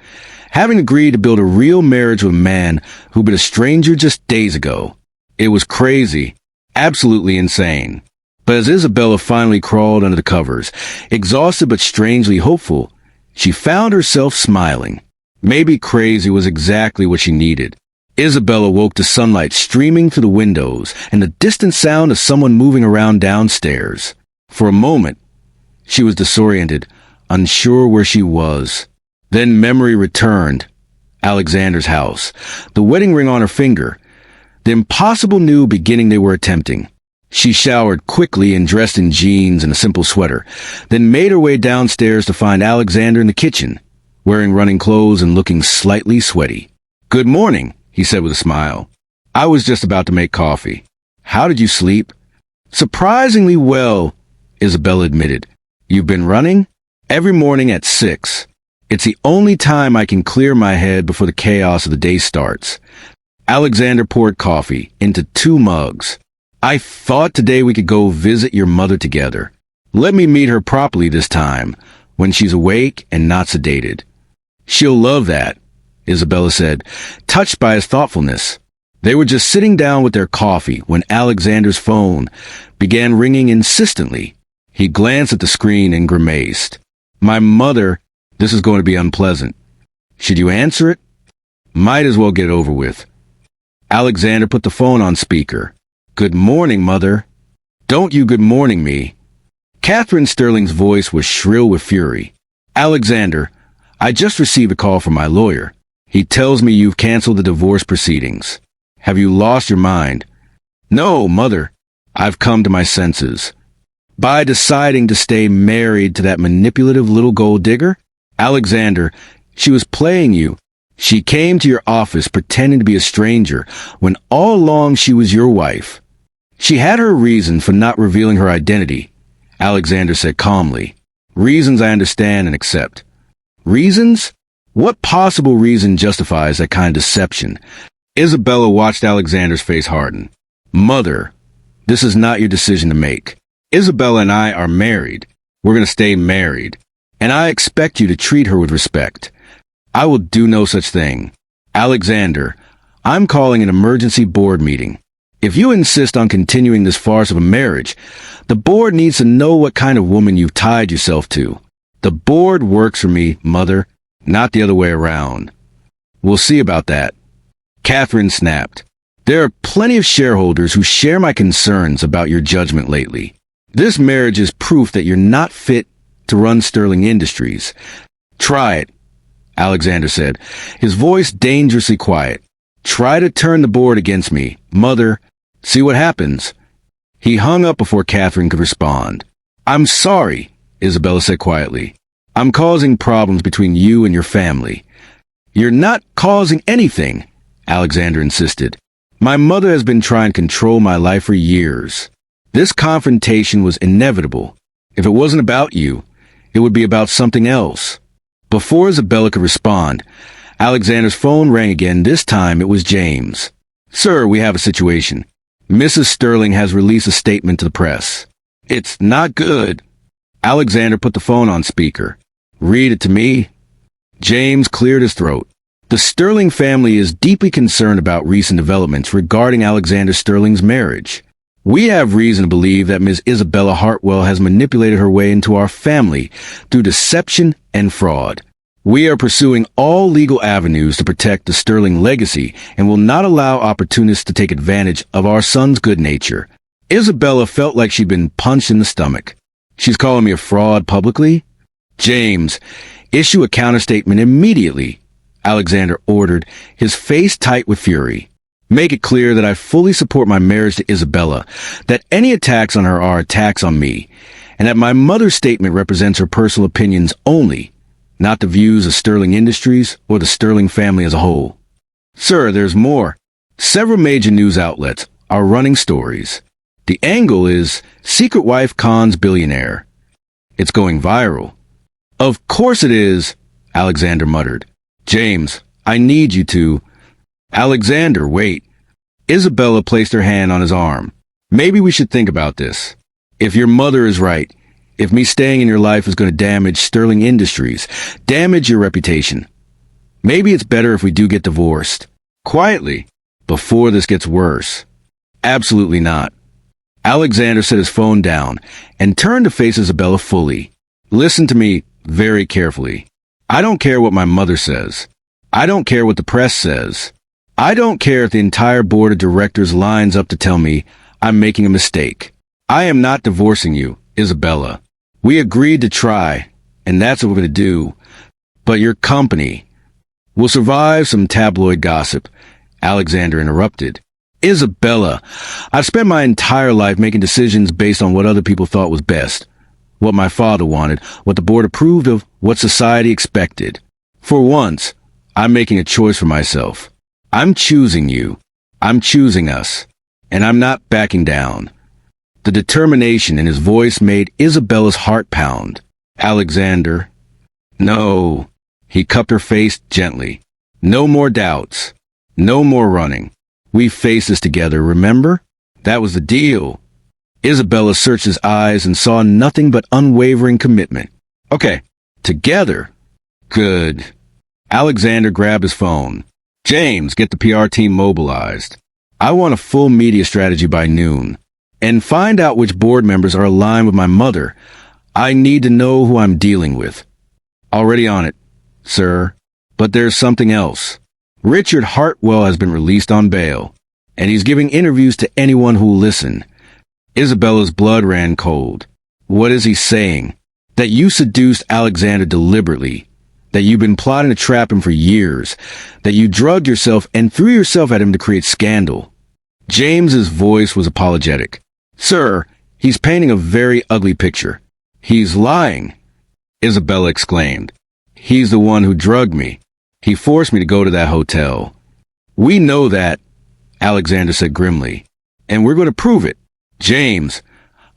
having agreed to build a real marriage with a man who'd been a stranger just days ago. It was crazy, absolutely insane. But as Isabella finally crawled under the covers, exhausted but strangely hopeful, she found herself smiling. Maybe crazy was exactly what she needed. Isabella woke to sunlight streaming through the windows and the distant sound of someone moving around downstairs. For a moment, she was disoriented, unsure where she was. Then memory returned. Alexander's house, the wedding ring on her finger, the impossible new beginning they were attempting. She showered quickly and dressed in jeans and a simple sweater, then made her way downstairs to find Alexander in the kitchen, wearing running clothes and looking slightly sweaty. "Good morning," he said with a smile. "I was just about to make coffee. How did you sleep?" "Surprisingly well," Isabella admitted. "You've been running?" "Every morning at 6. It's the only time I can clear my head before the chaos of the day starts." Alexander poured coffee into 2 mugs. "I thought today we could go visit your mother together. Let me meet her properly this time, when she's awake and not sedated." "She'll love that," Isabella said, touched by his thoughtfulness. They were just sitting down with their coffee when Alexander's phone began ringing insistently. He glanced at the screen and grimaced. "My mother, this is going to be unpleasant. Should you answer it?" "Might as well get it over with." Alexander put the phone on speaker. "Good morning, Mother." "Don't you good morning me." Catherine Sterling's voice was shrill with fury. "Alexander, I just received a call from my lawyer. He tells me you've canceled the divorce proceedings. Have you lost your mind?" "No, Mother. I've come to my senses." "By deciding to stay married to that manipulative little gold digger?" "Alexander, she was playing you. She came to your office pretending to be a stranger when all along she was your wife. She had her reason for not revealing her identity," Alexander said calmly. "Reasons I understand and accept." "Reasons? What possible reason justifies that kind of deception?" Isabella watched Alexander's face harden. "Mother, this is not your decision to make. Isabella and I are married. We're going to stay married. And I expect you to treat her with respect. I will do no such thing. Alexander, I'm calling an emergency board meeting. If you insist on continuing this farce of a marriage, the board needs to know what kind of woman you've tied yourself to. The board works for me, Mother, not the other way around." "We'll see about that." Catherine snapped. "There are plenty of shareholders who share my concerns about your judgment lately. This marriage is proof that you're not fit to run Sterling Industries." "Try it," Alexander said, his voice dangerously quiet. "Try to turn the board against me, Mother. See what happens." He hung up before Catherine could respond. "I'm sorry," Isabella said quietly. "I'm causing problems between you and your family." "You're not causing anything," Alexander insisted. "My mother has been trying to control my life for years. This confrontation was inevitable. If it wasn't about you, it would be about something else." Before Isabella could respond, Alexander's phone rang again. This time it was James. "Sir, we have a situation. Mrs. Sterling has released a statement to the press." "It's not good." Alexander put the phone on speaker. "Read it to me." James cleared his throat. "The Sterling family is deeply concerned about recent developments regarding Alexander Sterling's marriage. We have reason to believe that Ms. Isabella Hartwell has manipulated her way into our family through deception and fraud. We are pursuing all legal avenues to protect the Sterling legacy and will not allow opportunists to take advantage of our son's good nature." Isabella felt like she'd been punched in the stomach. "She's calling me a fraud publicly?" "James, issue a counterstatement immediately," Alexander ordered, his face tight with fury. "Make it clear that I fully support my marriage to Isabella, that any attacks on her are attacks on me, and that my mother's statement represents her personal opinions only, not the views of Sterling Industries or the Sterling family as a whole." "Sir, there's more. Several major news outlets are running stories. The angle is secret wife cons billionaire." It's going viral. Of course it is, Alexander muttered. James, I need you to. Alexander, wait. Isabella placed her hand on his arm. Maybe we should think about this. If your mother is right, if me staying in your life is going to damage Sterling Industries, damage your reputation, maybe it's better if we do get divorced. Quietly, before this gets worse. Absolutely not. Alexander set his phone down and turned to face Isabella fully. Listen to me very carefully. I don't care what my mother says. I don't care what the press says. I don't care if the entire board of directors lines up to tell me I'm making a mistake. I am not divorcing you, Isabella. We agreed to try, and that's what we're going to do. But your company will survive some tabloid gossip, Alexander interrupted. Isabella, I've spent my entire life making decisions based on what other people thought was best. What my father wanted, what the board approved of, what society expected. For once, I'm making a choice for myself. I'm choosing you. I'm choosing us. And I'm not backing down. The determination in his voice made Isabella's heart pound. Alexander. No. He cupped her face gently. No more doubts. No more running. We faced this together, remember? That was the deal. Isabella searched his eyes and saw nothing but unwavering commitment. Okay, together. Good. Alexander grabbed his phone. James, get the PR team mobilized. I want a full media strategy by noon. And find out which board members are aligned with my mother. I need to know who I'm dealing with. Already on it, sir. But there's something else. Richard Hartwell has been released on bail, and he's giving interviews to anyone who'll listen. Isabella's blood ran cold. What is he saying? That you seduced Alexander deliberately, that you've been plotting to trap him for years, that you drugged yourself and threw yourself at him to create scandal. James's voice was apologetic. Sir, he's painting a very ugly picture. He's lying, Isabella exclaimed. He's the one who drugged me. He forced me to go to that hotel. We know that, Alexander said grimly, and we're going to prove it. James,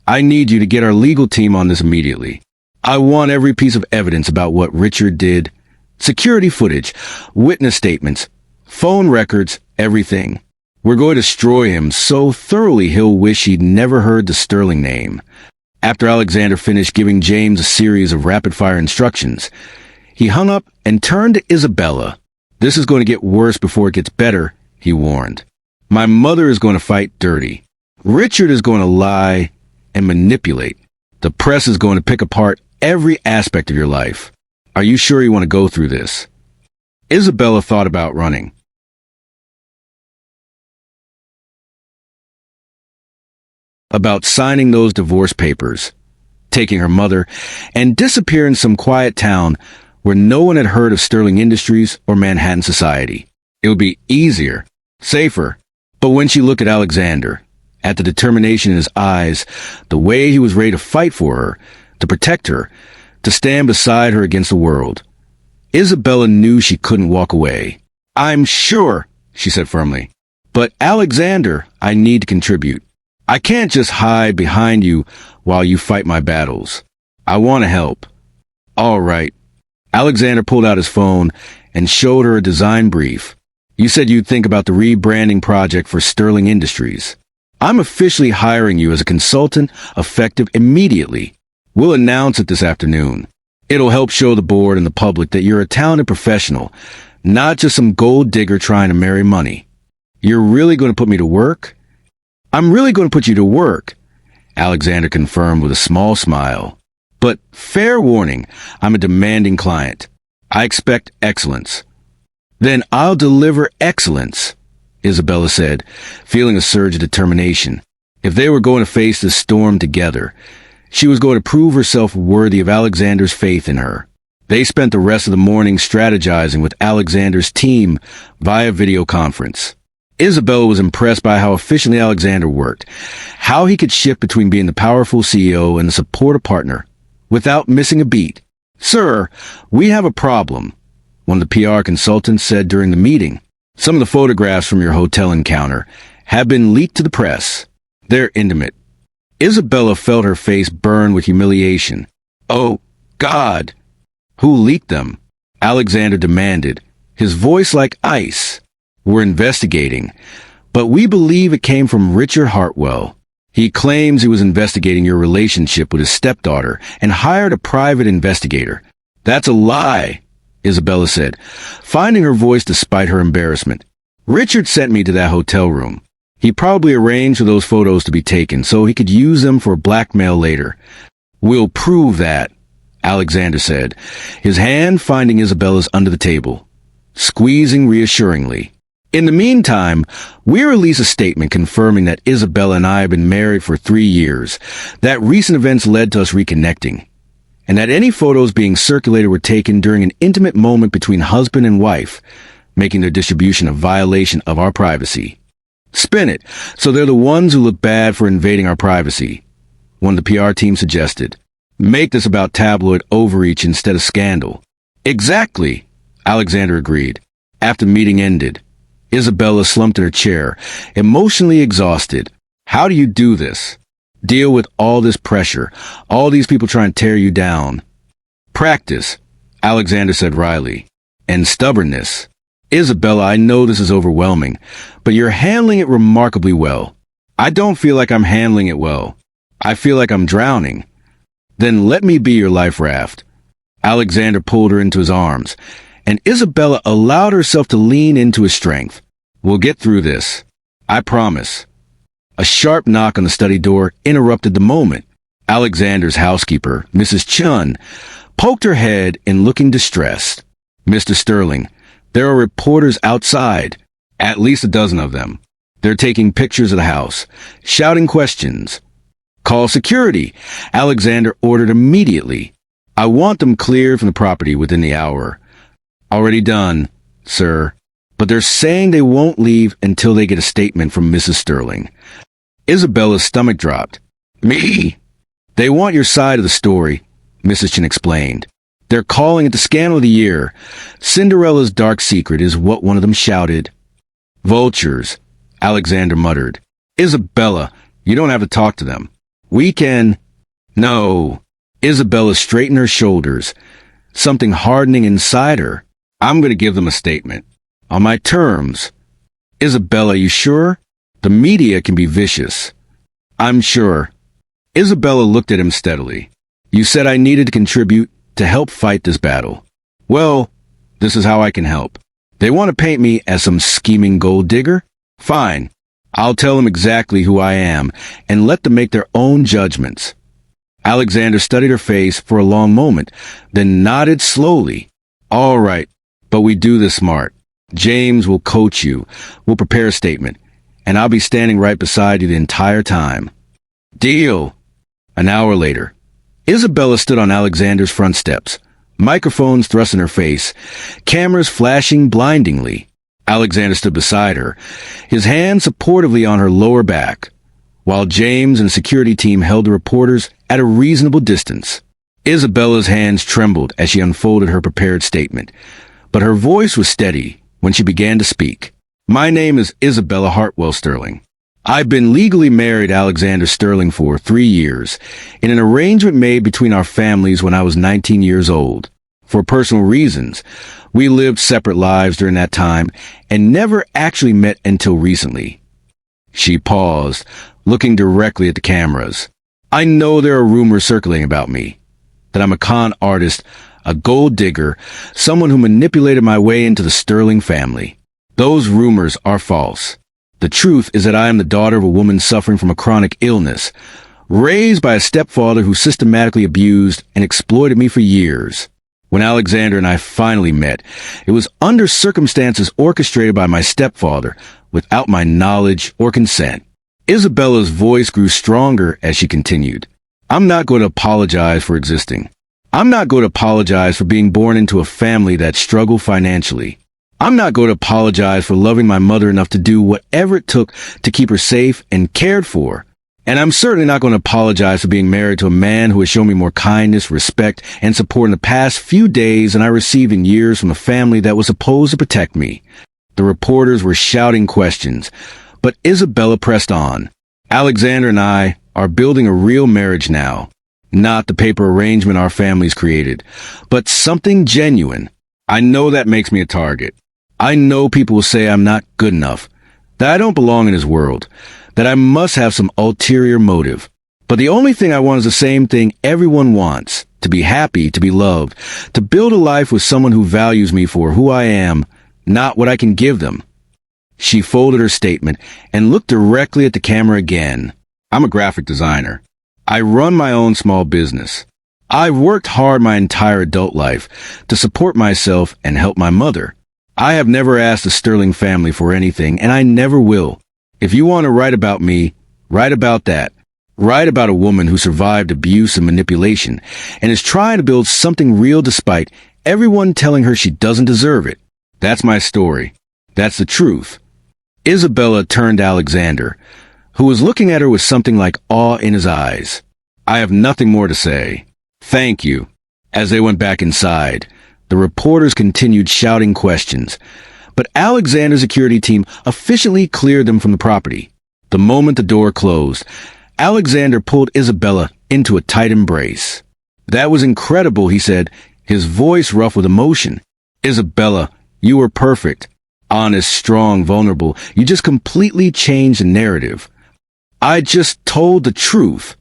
I need you to get our legal team on this immediately. I want every piece of evidence about what Richard did. Security footage, witness statements, phone records, everything. We're going to destroy him so thoroughly he'll wish he'd never heard the Sterling name. After Alexander finished giving James a series of rapid-fire instructions, he hung up and turned to Isabella. This is going to get worse before it gets better, he warned. My mother is going to fight dirty. Richard is going to lie and manipulate. The press is going to pick apart every aspect of your life. Are you sure you want to go through this? Isabella thought about running. About signing those divorce papers, taking her mother, and disappearing in some quiet town where no one had heard of Sterling Industries or Manhattan society. It would be easier, safer. But when she looked at Alexander, at the determination in his eyes, the way he was ready to fight for her, to protect her, to stand beside her against the world, Isabella knew she couldn't walk away. I'm sure, she said firmly. But Alexander, I need to contribute. I can't just hide behind you while you fight my battles. I want to help. All right. Alexander pulled out his phone and showed her a design brief. You said you'd think about the rebranding project for Sterling Industries. I'm officially hiring you as a consultant, effective immediately. We'll announce it this afternoon. It'll help show the board and the public that you're a talented professional, not just some gold digger trying to marry money. You're really going to put me to work? I'm really going to put you to work, Alexander confirmed with a small smile. But fair warning, I'm a demanding client. I expect excellence. Then I'll deliver excellence, Isabella said, feeling a surge of determination. If they were going to face this storm together, she was going to prove herself worthy of Alexander's faith in her. They spent the rest of the morning strategizing with Alexander's team via video conference. Isabella was impressed by how efficiently Alexander worked, how he could shift between being the powerful CEO and the supportive partner without missing a beat. Sir, we have a problem, one of the PR consultants said during the meeting. Some of the photographs from your hotel encounter have been leaked to the press. They're intimate. Isabella felt her face burn with humiliation. Oh, God! Who leaked them? Alexander demanded, his voice like ice. We're investigating, but we believe it came from Richard Hartwell. He claims he was investigating your relationship with his stepdaughter and hired a private investigator. That's a lie, Isabella said, finding her voice despite her embarrassment. Richard sent me to that hotel room. He probably arranged for those photos to be taken so he could use them for blackmail later. We'll prove that, Alexander said, his hand finding Isabella's under the table, squeezing reassuringly. In the meantime, we release a statement confirming that Isabella and I have been married for 3 years, that recent events led to us reconnecting, and that any photos being circulated were taken during an intimate moment between husband and wife, making their distribution a violation of our privacy. Spin it, so they're the ones who look bad for invading our privacy, one of the PR team suggested. Make this about tabloid overreach instead of scandal. Exactly, Alexander agreed. After the meeting ended, Isabella slumped in her chair, emotionally exhausted. How do you do this? Deal with all this pressure, all these people trying to tear you down. Practice, Alexander said wryly. And stubbornness. Isabella, I know this is overwhelming, but you're handling it remarkably well. I don't feel like I'm handling it well. I feel like I'm drowning. Then let me be your life raft. Alexander pulled her into his arms, and Isabella allowed herself to lean into his strength. We'll get through this. I promise. A sharp knock on the study door interrupted the moment. Alexander's housekeeper, Mrs. Chun, poked her head in looking distressed. Mr. Sterling, there are reporters outside, at least a dozen of them. They're taking pictures of the house, shouting questions. Call security, Alexander ordered immediately. I want them cleared from the property within the hour. Already done, sir. But they're saying they won't leave until they get a statement from Mrs. Sterling. Isabella's stomach dropped. Me? They want your side of the story, Mrs. Chin explained. They're calling it the scandal of the year. Cinderella's dark secret is what one of them shouted. Vultures, Alexander muttered. Isabella, you don't have to talk to them. We can... No. Isabella straightened her shoulders, something hardening inside her. I'm going to give them a statement. On my terms. Isabella, you sure? The media can be vicious. I'm sure. Isabella looked at him steadily. You said I needed to contribute to help fight this battle. Well, this is how I can help. They want to paint me as some scheming gold digger? Fine. I'll tell them exactly who I am and let them make their own judgments. Alexander studied her face for a long moment, then nodded slowly. All right, but we do this smart. James will coach you. We'll prepare a statement, and I'll be standing right beside you the entire time. Deal. An hour later, Isabella stood on Alexander's front steps, microphones thrust in her face, cameras flashing blindingly. Alexander stood beside her, his hand supportively on her lower back, while James and the security team held the reporters at a reasonable distance. Isabella's hands trembled as she unfolded her prepared statement, but her voice was steady when she began to speak. My name is Isabella Hartwell Sterling. I've been legally married to Alexander Sterling for 3 years, in an arrangement made between our families when I was 19 years old. For personal reasons, we lived separate lives during that time and never actually met until recently. She paused, looking directly at the cameras. I know there are rumors circulating about me, that I'm a con artist, a gold digger, someone who manipulated my way into the Sterling family. Those rumors are false. The truth is that I am the daughter of a woman suffering from a chronic illness, raised by a stepfather who systematically abused and exploited me for years. When Alexander and I finally met, it was under circumstances orchestrated by my stepfather, without my knowledge or consent. Isabella's voice grew stronger as she continued. I'm not going to apologize for existing. I'm not going to apologize for being born into a family that struggled financially. I'm not going to apologize for loving my mother enough to do whatever it took to keep her safe and cared for. And I'm certainly not going to apologize for being married to a man who has shown me more kindness, respect, and support in the past few days than I received in years from a family that was supposed to protect me. The reporters were shouting questions, but Isabella pressed on. Alexander and I are building a real marriage now. Not the paper arrangement our families created, but something genuine. I know that makes me a target. I know people will say I'm not good enough, that I don't belong in his world, that I must have some ulterior motive. But the only thing I want is the same thing everyone wants: to be happy, to be loved, to build a life with someone who values me for who I am, not what I can give them. She folded her statement and looked directly at the camera again. I'm a graphic designer. I run my own small business. I've worked hard my entire adult life to support myself and help my mother. I have never asked the Sterling family for anything, and I never will. If you want to write about me, write about that. Write about a woman who survived abuse and manipulation and is trying to build something real despite everyone telling her she doesn't deserve it. That's my story. That's the truth. Isabella turned to Alexander, who was looking at her with something like awe in his eyes. I have nothing more to say. Thank you. As they went back inside, the reporters continued shouting questions, but Alexander's security team efficiently cleared them from the property. The moment the door closed, Alexander pulled Isabella into a tight embrace. That was incredible, he said, his voice rough with emotion. Isabella, you were perfect. Honest, strong, vulnerable. You just completely changed the narrative. I just told the truth,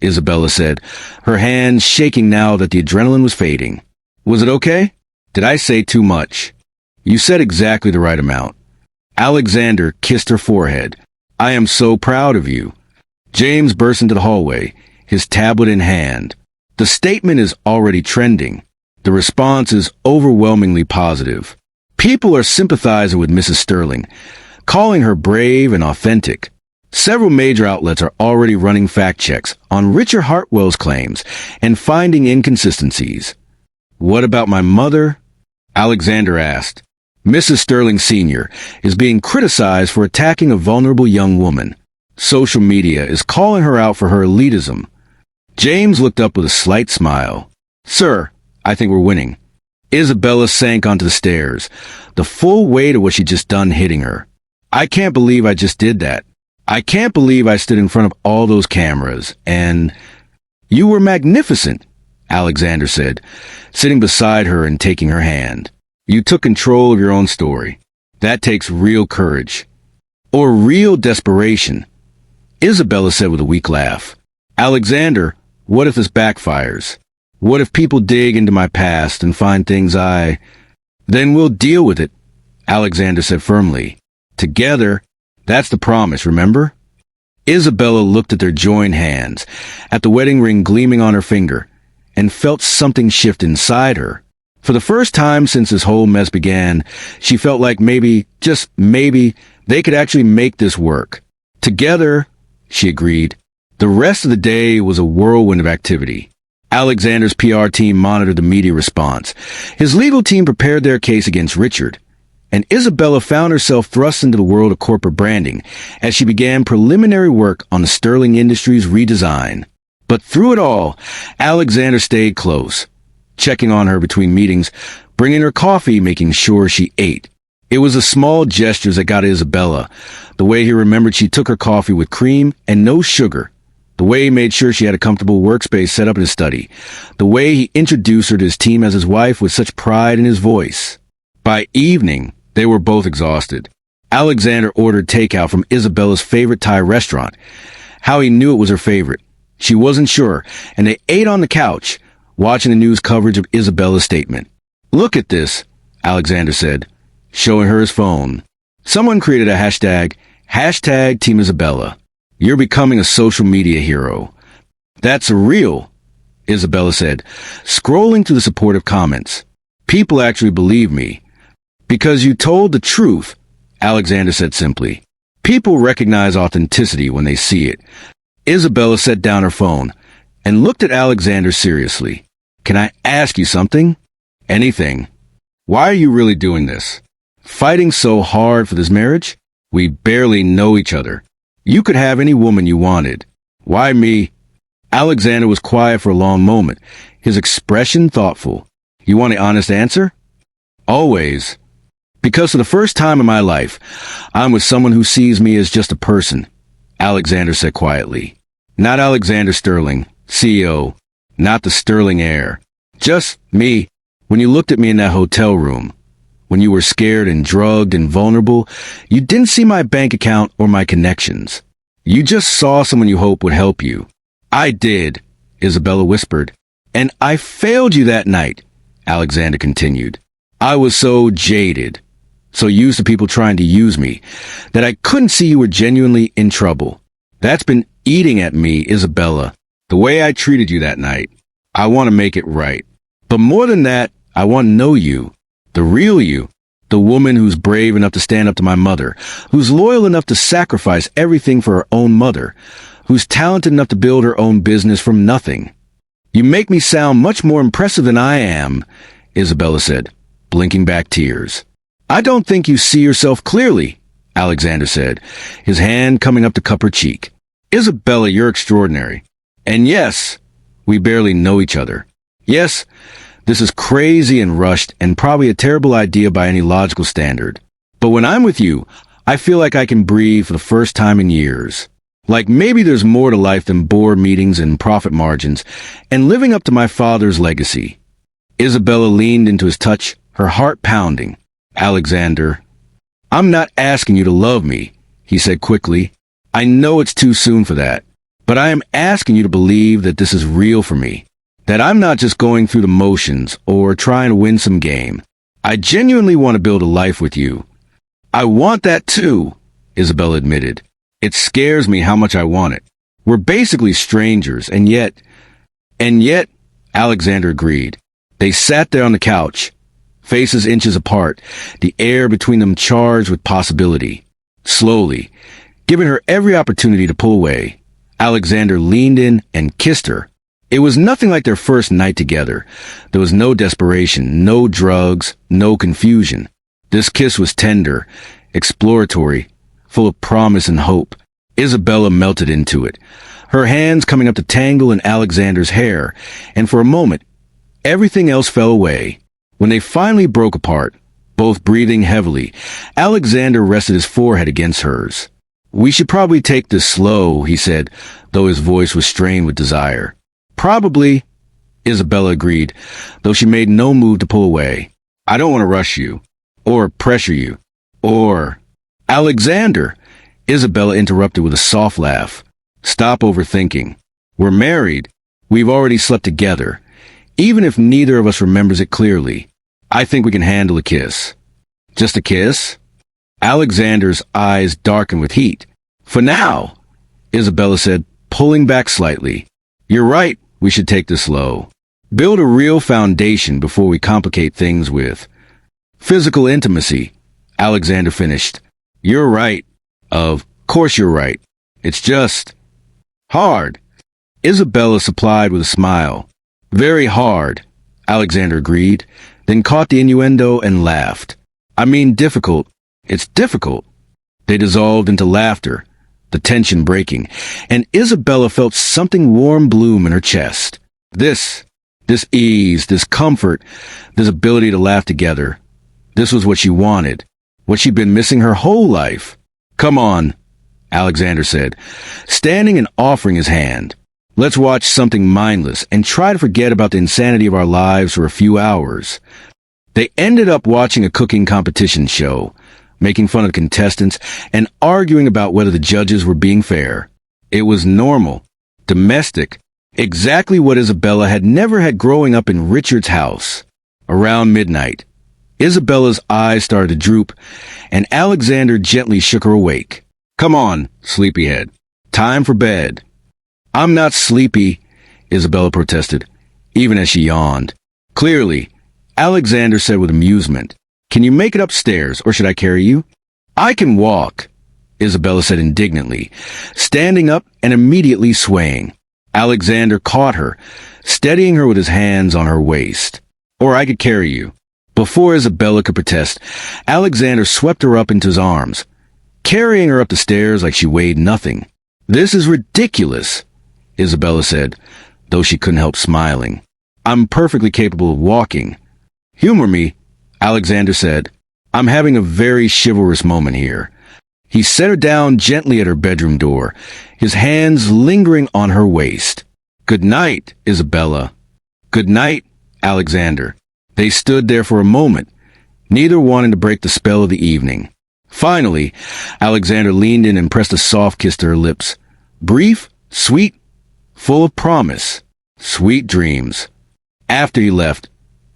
Isabella said, her hands shaking now that the adrenaline was fading. Was it okay? Did I say too much? You said exactly the right amount. Alexander kissed her forehead. I am so proud of you. James burst into the hallway, his tablet in hand. The statement is already trending. The response is overwhelmingly positive. People are sympathizing with Mrs. Sterling, calling her brave and authentic. Several major outlets are already running fact checks on Richard Hartwell's claims and finding inconsistencies. What about my mother? Alexander asked. Mrs. Sterling Sr. is being criticized for attacking a vulnerable young woman. Social media is calling her out for her elitism. James looked up with a slight smile. Sir, I think we're winning. Isabella sank onto the stairs, the full weight of what she'd just done hitting her. I can't believe I just did that. I can't believe I stood in front of all those cameras, and... You were magnificent, Alexander said, sitting beside her and taking her hand. You took control of your own story. That takes real courage. Or real desperation. Isabella said with a weak laugh. Alexander, what if this backfires? What if people dig into my past and find things Then we'll deal with it, Alexander said firmly. Together, that's the promise, remember? Isabella looked at their joined hands, at the wedding ring gleaming on her finger, and felt something shift inside her. For the first time since this whole mess began, she felt like maybe, just maybe, they could actually make this work. Together, she agreed. The rest of the day was a whirlwind of activity. Alexander's PR team monitored the media response. His legal team prepared their case against Richard. And Isabella found herself thrust into the world of corporate branding as she began preliminary work on the Sterling Industries redesign. But through it all, Alexander stayed close, checking on her between meetings, bringing her coffee, making sure she ate. It was the small gestures that got Isabella, the way he remembered she took her coffee with cream and no sugar, the way he made sure she had a comfortable workspace set up in his study, the way he introduced her to his team as his wife with such pride in his voice. By evening, they were both exhausted. Alexander ordered takeout from Isabella's favorite Thai restaurant. How he knew it was her favorite, she wasn't sure, and they ate on the couch, watching the news coverage of Isabella's statement. Look at this, Alexander said, showing her his phone. Someone created a hashtag Team Isabella. You're becoming a social media hero. That's surreal, Isabella said, scrolling through the supportive comments. People actually believe me. Because you told the truth, Alexander said simply. People recognize authenticity when they see it. Isabella set down her phone and looked at Alexander seriously. Can I ask you something? Anything. Why are you really doing this? Fighting so hard for this marriage? We barely know each other. You could have any woman you wanted. Why me? Alexander was quiet for a long moment, his expression thoughtful. You want an honest answer? Always. Because for the first time in my life, I'm with someone who sees me as just a person, Alexander said quietly. Not Alexander Sterling, CEO, not the sterling air. Just me. When you looked at me in that hotel room, when you were scared and drugged and vulnerable, you didn't see my bank account or my connections. You just saw someone you hoped would help you. I did, Isabella whispered. And I failed you that night, Alexander continued. I was so jaded, so used to people trying to use me, that I couldn't see you were genuinely in trouble. That's been eating at me, Isabella. The way I treated you that night. I want to make it right. But more than that, I want to know you. The real you. The woman who's brave enough to stand up to my mother, who's loyal enough to sacrifice everything for her own mother, who's talented enough to build her own business from nothing. You make me sound much more impressive than I am, Isabella said, blinking back tears. I don't think you see yourself clearly, Alexander said, his hand coming up to cup her cheek. Isabella, you're extraordinary. And yes, we barely know each other. Yes, this is crazy and rushed and probably a terrible idea by any logical standard. But when I'm with you, I feel like I can breathe for the first time in years. Like maybe there's more to life than board meetings and profit margins and living up to my father's legacy. Isabella leaned into his touch, her heart pounding. Alexander, I'm not asking you to love me, he said quickly. I know it's too soon for that, but I am asking you to believe that this is real for me. That I'm not just going through the motions or trying to win some game. I genuinely want to build a life with you. I want that too, Isabella admitted. It scares me how much I want it. We're basically strangers, and yet, Alexander agreed. They sat there on the couch, faces inches apart, the air between them charged with possibility. Slowly, giving her every opportunity to pull away, Alexander leaned in and kissed her. It was nothing like their first night together. There was no desperation, no drugs, no confusion. This kiss was tender, exploratory, full of promise and hope. Isabella melted into it, her hands coming up to tangle in Alexander's hair, and for a moment, everything else fell away. When they finally broke apart, both breathing heavily, Alexander rested his forehead against hers. We should probably take this slow, he said, though his voice was strained with desire. Probably, Isabella agreed, though she made no move to pull away. I don't want to rush you, or pressure you, or... Alexander, Isabella interrupted with a soft laugh. Stop overthinking. We're married. We've already slept together. Even if neither of us remembers it clearly, I think we can handle a kiss. Just a kiss? Alexander's eyes darkened with heat. For now, Isabella said, pulling back slightly. You're right. We should take this slow. Build a real foundation before we complicate things with physical intimacy, Alexander finished. You're right. Of course you're right. It's just hard. Isabella supplied with a smile. Very hard, Alexander agreed, then caught the innuendo and laughed. I mean difficult. It's difficult. They dissolved into laughter, the tension breaking, and Isabella felt something warm bloom in her chest. This ease, this comfort, this ability to laugh together. This was what she wanted, what she'd been missing her whole life. Come on, Alexander said, standing and offering his hand. Let's watch something mindless and try to forget about the insanity of our lives for a few hours. They ended up watching a cooking competition show, making fun of the contestants, and arguing about whether the judges were being fair. It was normal, domestic, exactly what Isabella had never had growing up in Richard's house. Around midnight, Isabella's eyes started to droop, and Alexander gently shook her awake. Come on, sleepyhead. Time for bed. I'm not sleepy, Isabella protested, even as she yawned. Clearly, Alexander said with amusement. Can you make it upstairs, or should I carry you? I can walk, Isabella said indignantly, standing up and immediately swaying. Alexander caught her, steadying her with his hands on her waist. Or I could carry you. Before Isabella could protest, Alexander swept her up into his arms, carrying her up the stairs like she weighed nothing. This is ridiculous, Isabella said, though she couldn't help smiling. I'm perfectly capable of walking. Humor me, Alexander said. I'm having a very chivalrous moment here. He set her down gently at her bedroom door, his hands lingering on her waist. Good night, Isabella. Good night, Alexander. They stood there for a moment, neither wanting to break the spell of the evening. Finally, Alexander leaned in and pressed a soft kiss to her lips. Brief, sweet, full of promise. Sweet dreams. After he left,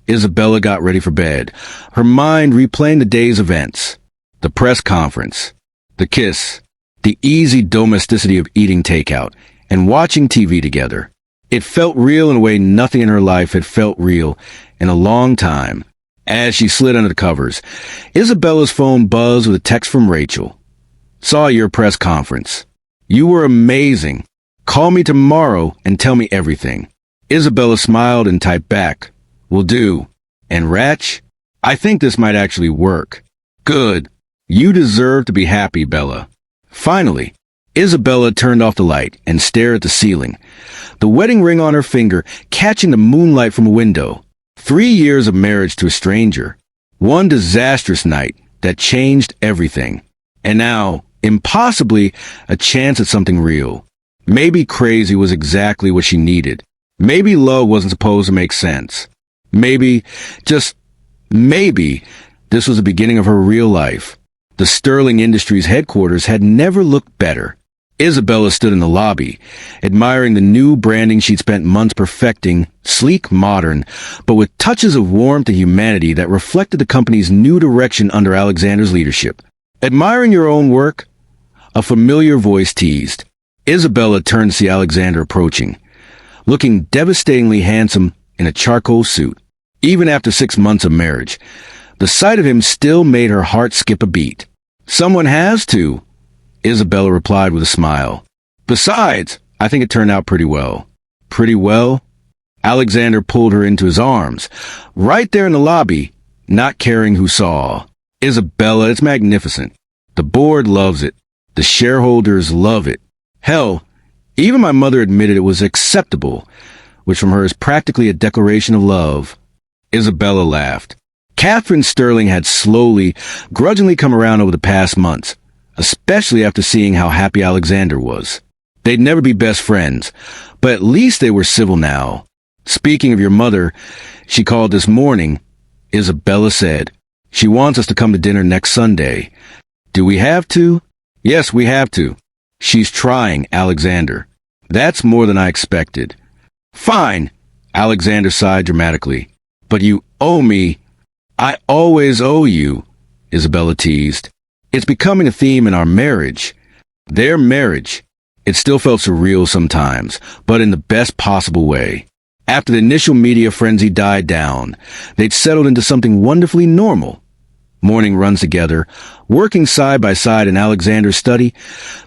Isabella got ready for bed, her mind replaying the day's events. The press conference, the kiss, the easy domesticity of eating takeout, and watching TV together. It felt real in a way nothing in her life had felt real in a long time. As she slid under the covers, Isabella's phone buzzed with a text from Rachel. Saw your press conference. You were amazing. Call me tomorrow and tell me everything. Isabella smiled and typed back, Will do. And Ratch, I think this might actually work. Good. You deserve to be happy, Bella. Finally, Isabella turned off the light and stared at the ceiling, the wedding ring on her finger catching the moonlight from a window. 3 years of marriage to a stranger. One disastrous night that changed everything. And now, impossibly, a chance at something real. Maybe crazy was exactly what she needed. Maybe love wasn't supposed to make sense. Maybe, just maybe, this was the beginning of her real life. The Sterling Industries headquarters had never looked better. Isabella stood in the lobby, admiring the new branding she'd spent months perfecting, sleek, modern, but with touches of warmth and humanity that reflected the company's new direction under Alexander's leadership. Admiring your own work? A familiar voice teased. Isabella turned to see Alexander approaching, looking devastatingly handsome in a charcoal suit. Even after 6 months of marriage, the sight of him still made her heart skip a beat. Someone has to, Isabella replied with a smile. Besides, I think it turned out pretty well. Pretty well? Alexander pulled her into his arms, right there in the lobby, not caring who saw. Isabella, it's magnificent. The board loves it. The shareholders love it. Hell, even my mother admitted it was acceptable, which from her is practically a declaration of love. Isabella laughed. Catherine Sterling had slowly, grudgingly come around over the past months, especially after seeing how happy Alexander was. They'd never be best friends, but at least they were civil now. Speaking of your mother, she called this morning. Isabella said, she wants us to come to dinner next Sunday. Do we have to? Yes, we have to. She's trying, Alexander. That's more than I expected. Fine, Alexander sighed dramatically. But you owe me. I always owe you, Isabella teased. It's becoming a theme in our marriage. Their marriage. It still felt surreal sometimes, but in the best possible way. After the initial media frenzy died down, they'd settled into something wonderfully normal. Morning runs together, working side by side in Alexander's study,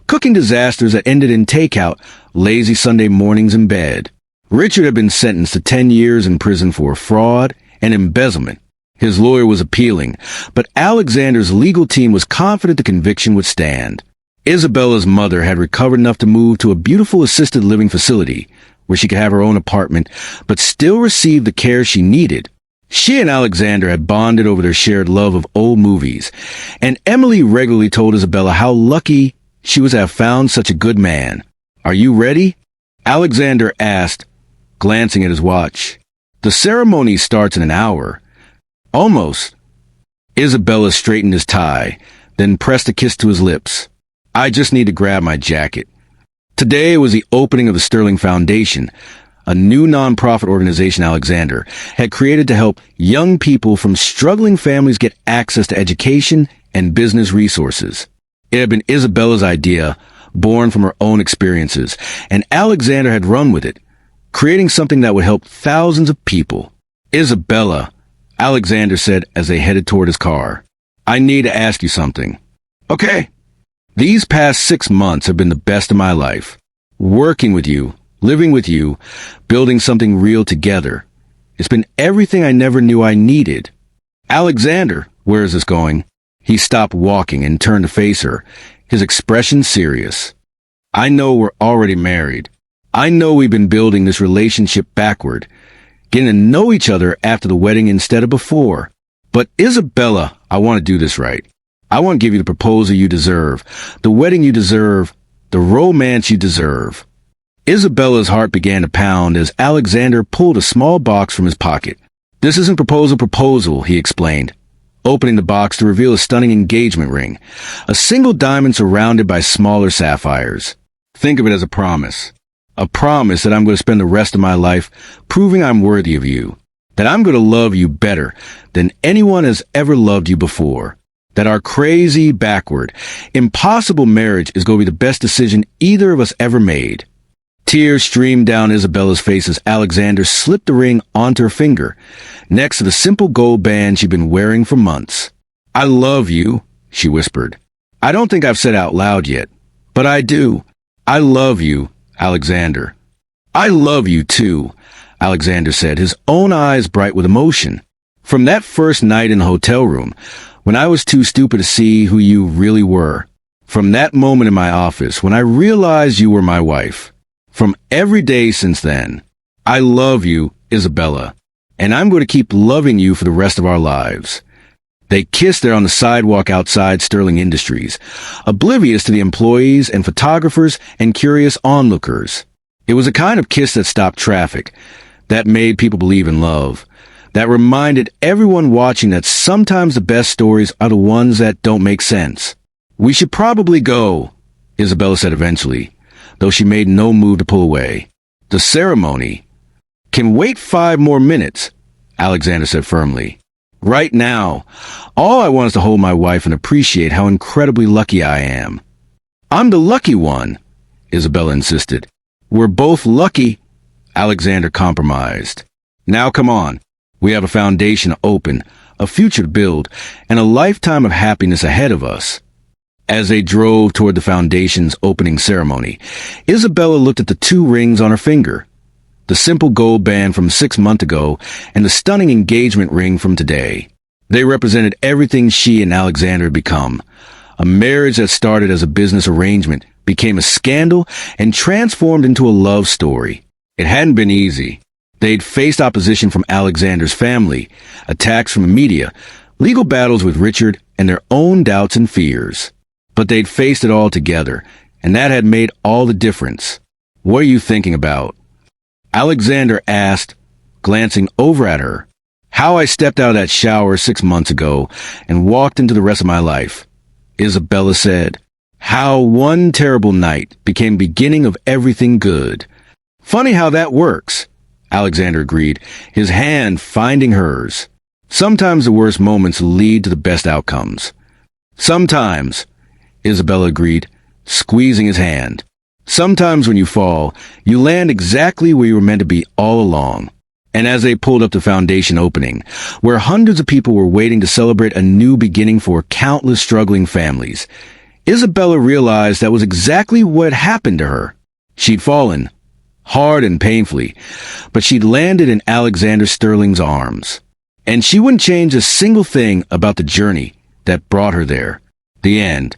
cooking disasters that ended in takeout, lazy Sunday mornings in bed. Richard had been sentenced to 10 years in prison for fraud and embezzlement. His lawyer was appealing, but Alexander's legal team was confident the conviction would stand. Isabella's mother had recovered enough to move to a beautiful assisted living facility where she could have her own apartment, but still receive the care she needed. She and Alexander had bonded over their shared love of old movies, and Emily regularly told Isabella how lucky she was to have found such a good man. Are you ready? Alexander asked, glancing at his watch. The ceremony starts in an hour. Almost. Isabella straightened his tie, then pressed a kiss to his lips. I just need to grab my jacket. Today was the opening of the Sterling Foundation, a new nonprofit organization Alexander had created to help young people from struggling families get access to education and business resources. It had been Isabella's idea, born from her own experiences, and Alexander had run with it, creating something that would help thousands of people. Isabella, Alexander said as they headed toward his car, I need to ask you something. Okay. These past 6 months have been the best of my life. Working with you, living with you, building something real together. It's been everything I never knew I needed. Alexander, where is this going? He stopped walking and turned to face her, his expression serious. I know we're already married. I know we've been building this relationship backward, getting to know each other after the wedding instead of before. But Isabella, I want to do this right. I want to give you the proposal you deserve, the wedding you deserve, the romance you deserve. Isabella's heart began to pound as Alexander pulled a small box from his pocket. "This isn't proposal," he explained, opening the box to reveal a stunning engagement ring, a single diamond surrounded by smaller sapphires. "Think of it as a promise. A promise that I'm going to spend the rest of my life proving I'm worthy of you, that I'm going to love you better than anyone has ever loved you before, that our crazy, backward, impossible marriage is going to be the best decision either of us ever made." Tears streamed down Isabella's face as Alexander slipped the ring onto her finger, next to the simple gold band she'd been wearing for months. "I love you," she whispered. "I don't think I've said out loud yet, but I do. I love you, Alexander." "I love you too," Alexander said, his own eyes bright with emotion. "From that first night in the hotel room, when I was too stupid to see who you really were. From that moment in my office, when I realized you were my wife. From every day since then. I love you, Isabella, and I'm going to keep loving you for the rest of our lives." They kissed there on the sidewalk outside Sterling Industries, oblivious to the employees and photographers and curious onlookers. It was a kind of kiss that stopped traffic, that made people believe in love, that reminded everyone watching that sometimes the best stories are the ones that don't make sense. "We should probably go," Isabella said eventually, though she made no move to pull away. "The ceremony can wait 5 more minutes," Alexander said firmly. "Right now, all I want is to hold my wife and appreciate how incredibly lucky I am." "I'm the lucky one," Isabella insisted. "We're both lucky," Alexander compromised. "Now come on. We have a foundation to open, a future to build, and a lifetime of happiness ahead of us." As they drove toward the foundation's opening ceremony, Isabella looked at the 2 rings on her finger, the simple gold band from 6 months ago and the stunning engagement ring from today. They represented everything she and Alexander had become. A marriage that started as a business arrangement became a scandal and transformed into a love story. It hadn't been easy. They'd faced opposition from Alexander's family, attacks from the media, legal battles with Richard, and their own doubts and fears. But they'd faced it all together, and that had made all the difference. "What are you thinking about?" Alexander asked, glancing over at her. "How I stepped out of that shower 6 months ago and walked into the rest of my life," Isabella said. "How one terrible night became the beginning of everything good." "Funny how that works," Alexander agreed, his hand finding hers. "Sometimes the worst moments lead to the best outcomes." "Sometimes," Isabella agreed, squeezing his hand. "Sometimes when you fall, you land exactly where you were meant to be all along." And as they pulled up the foundation opening, where hundreds of people were waiting to celebrate a new beginning for countless struggling families, Isabella realized that was exactly what happened to her. She'd fallen, hard and painfully, but she'd landed in Alexander Sterling's arms. And she wouldn't change a single thing about the journey that brought her there. The end.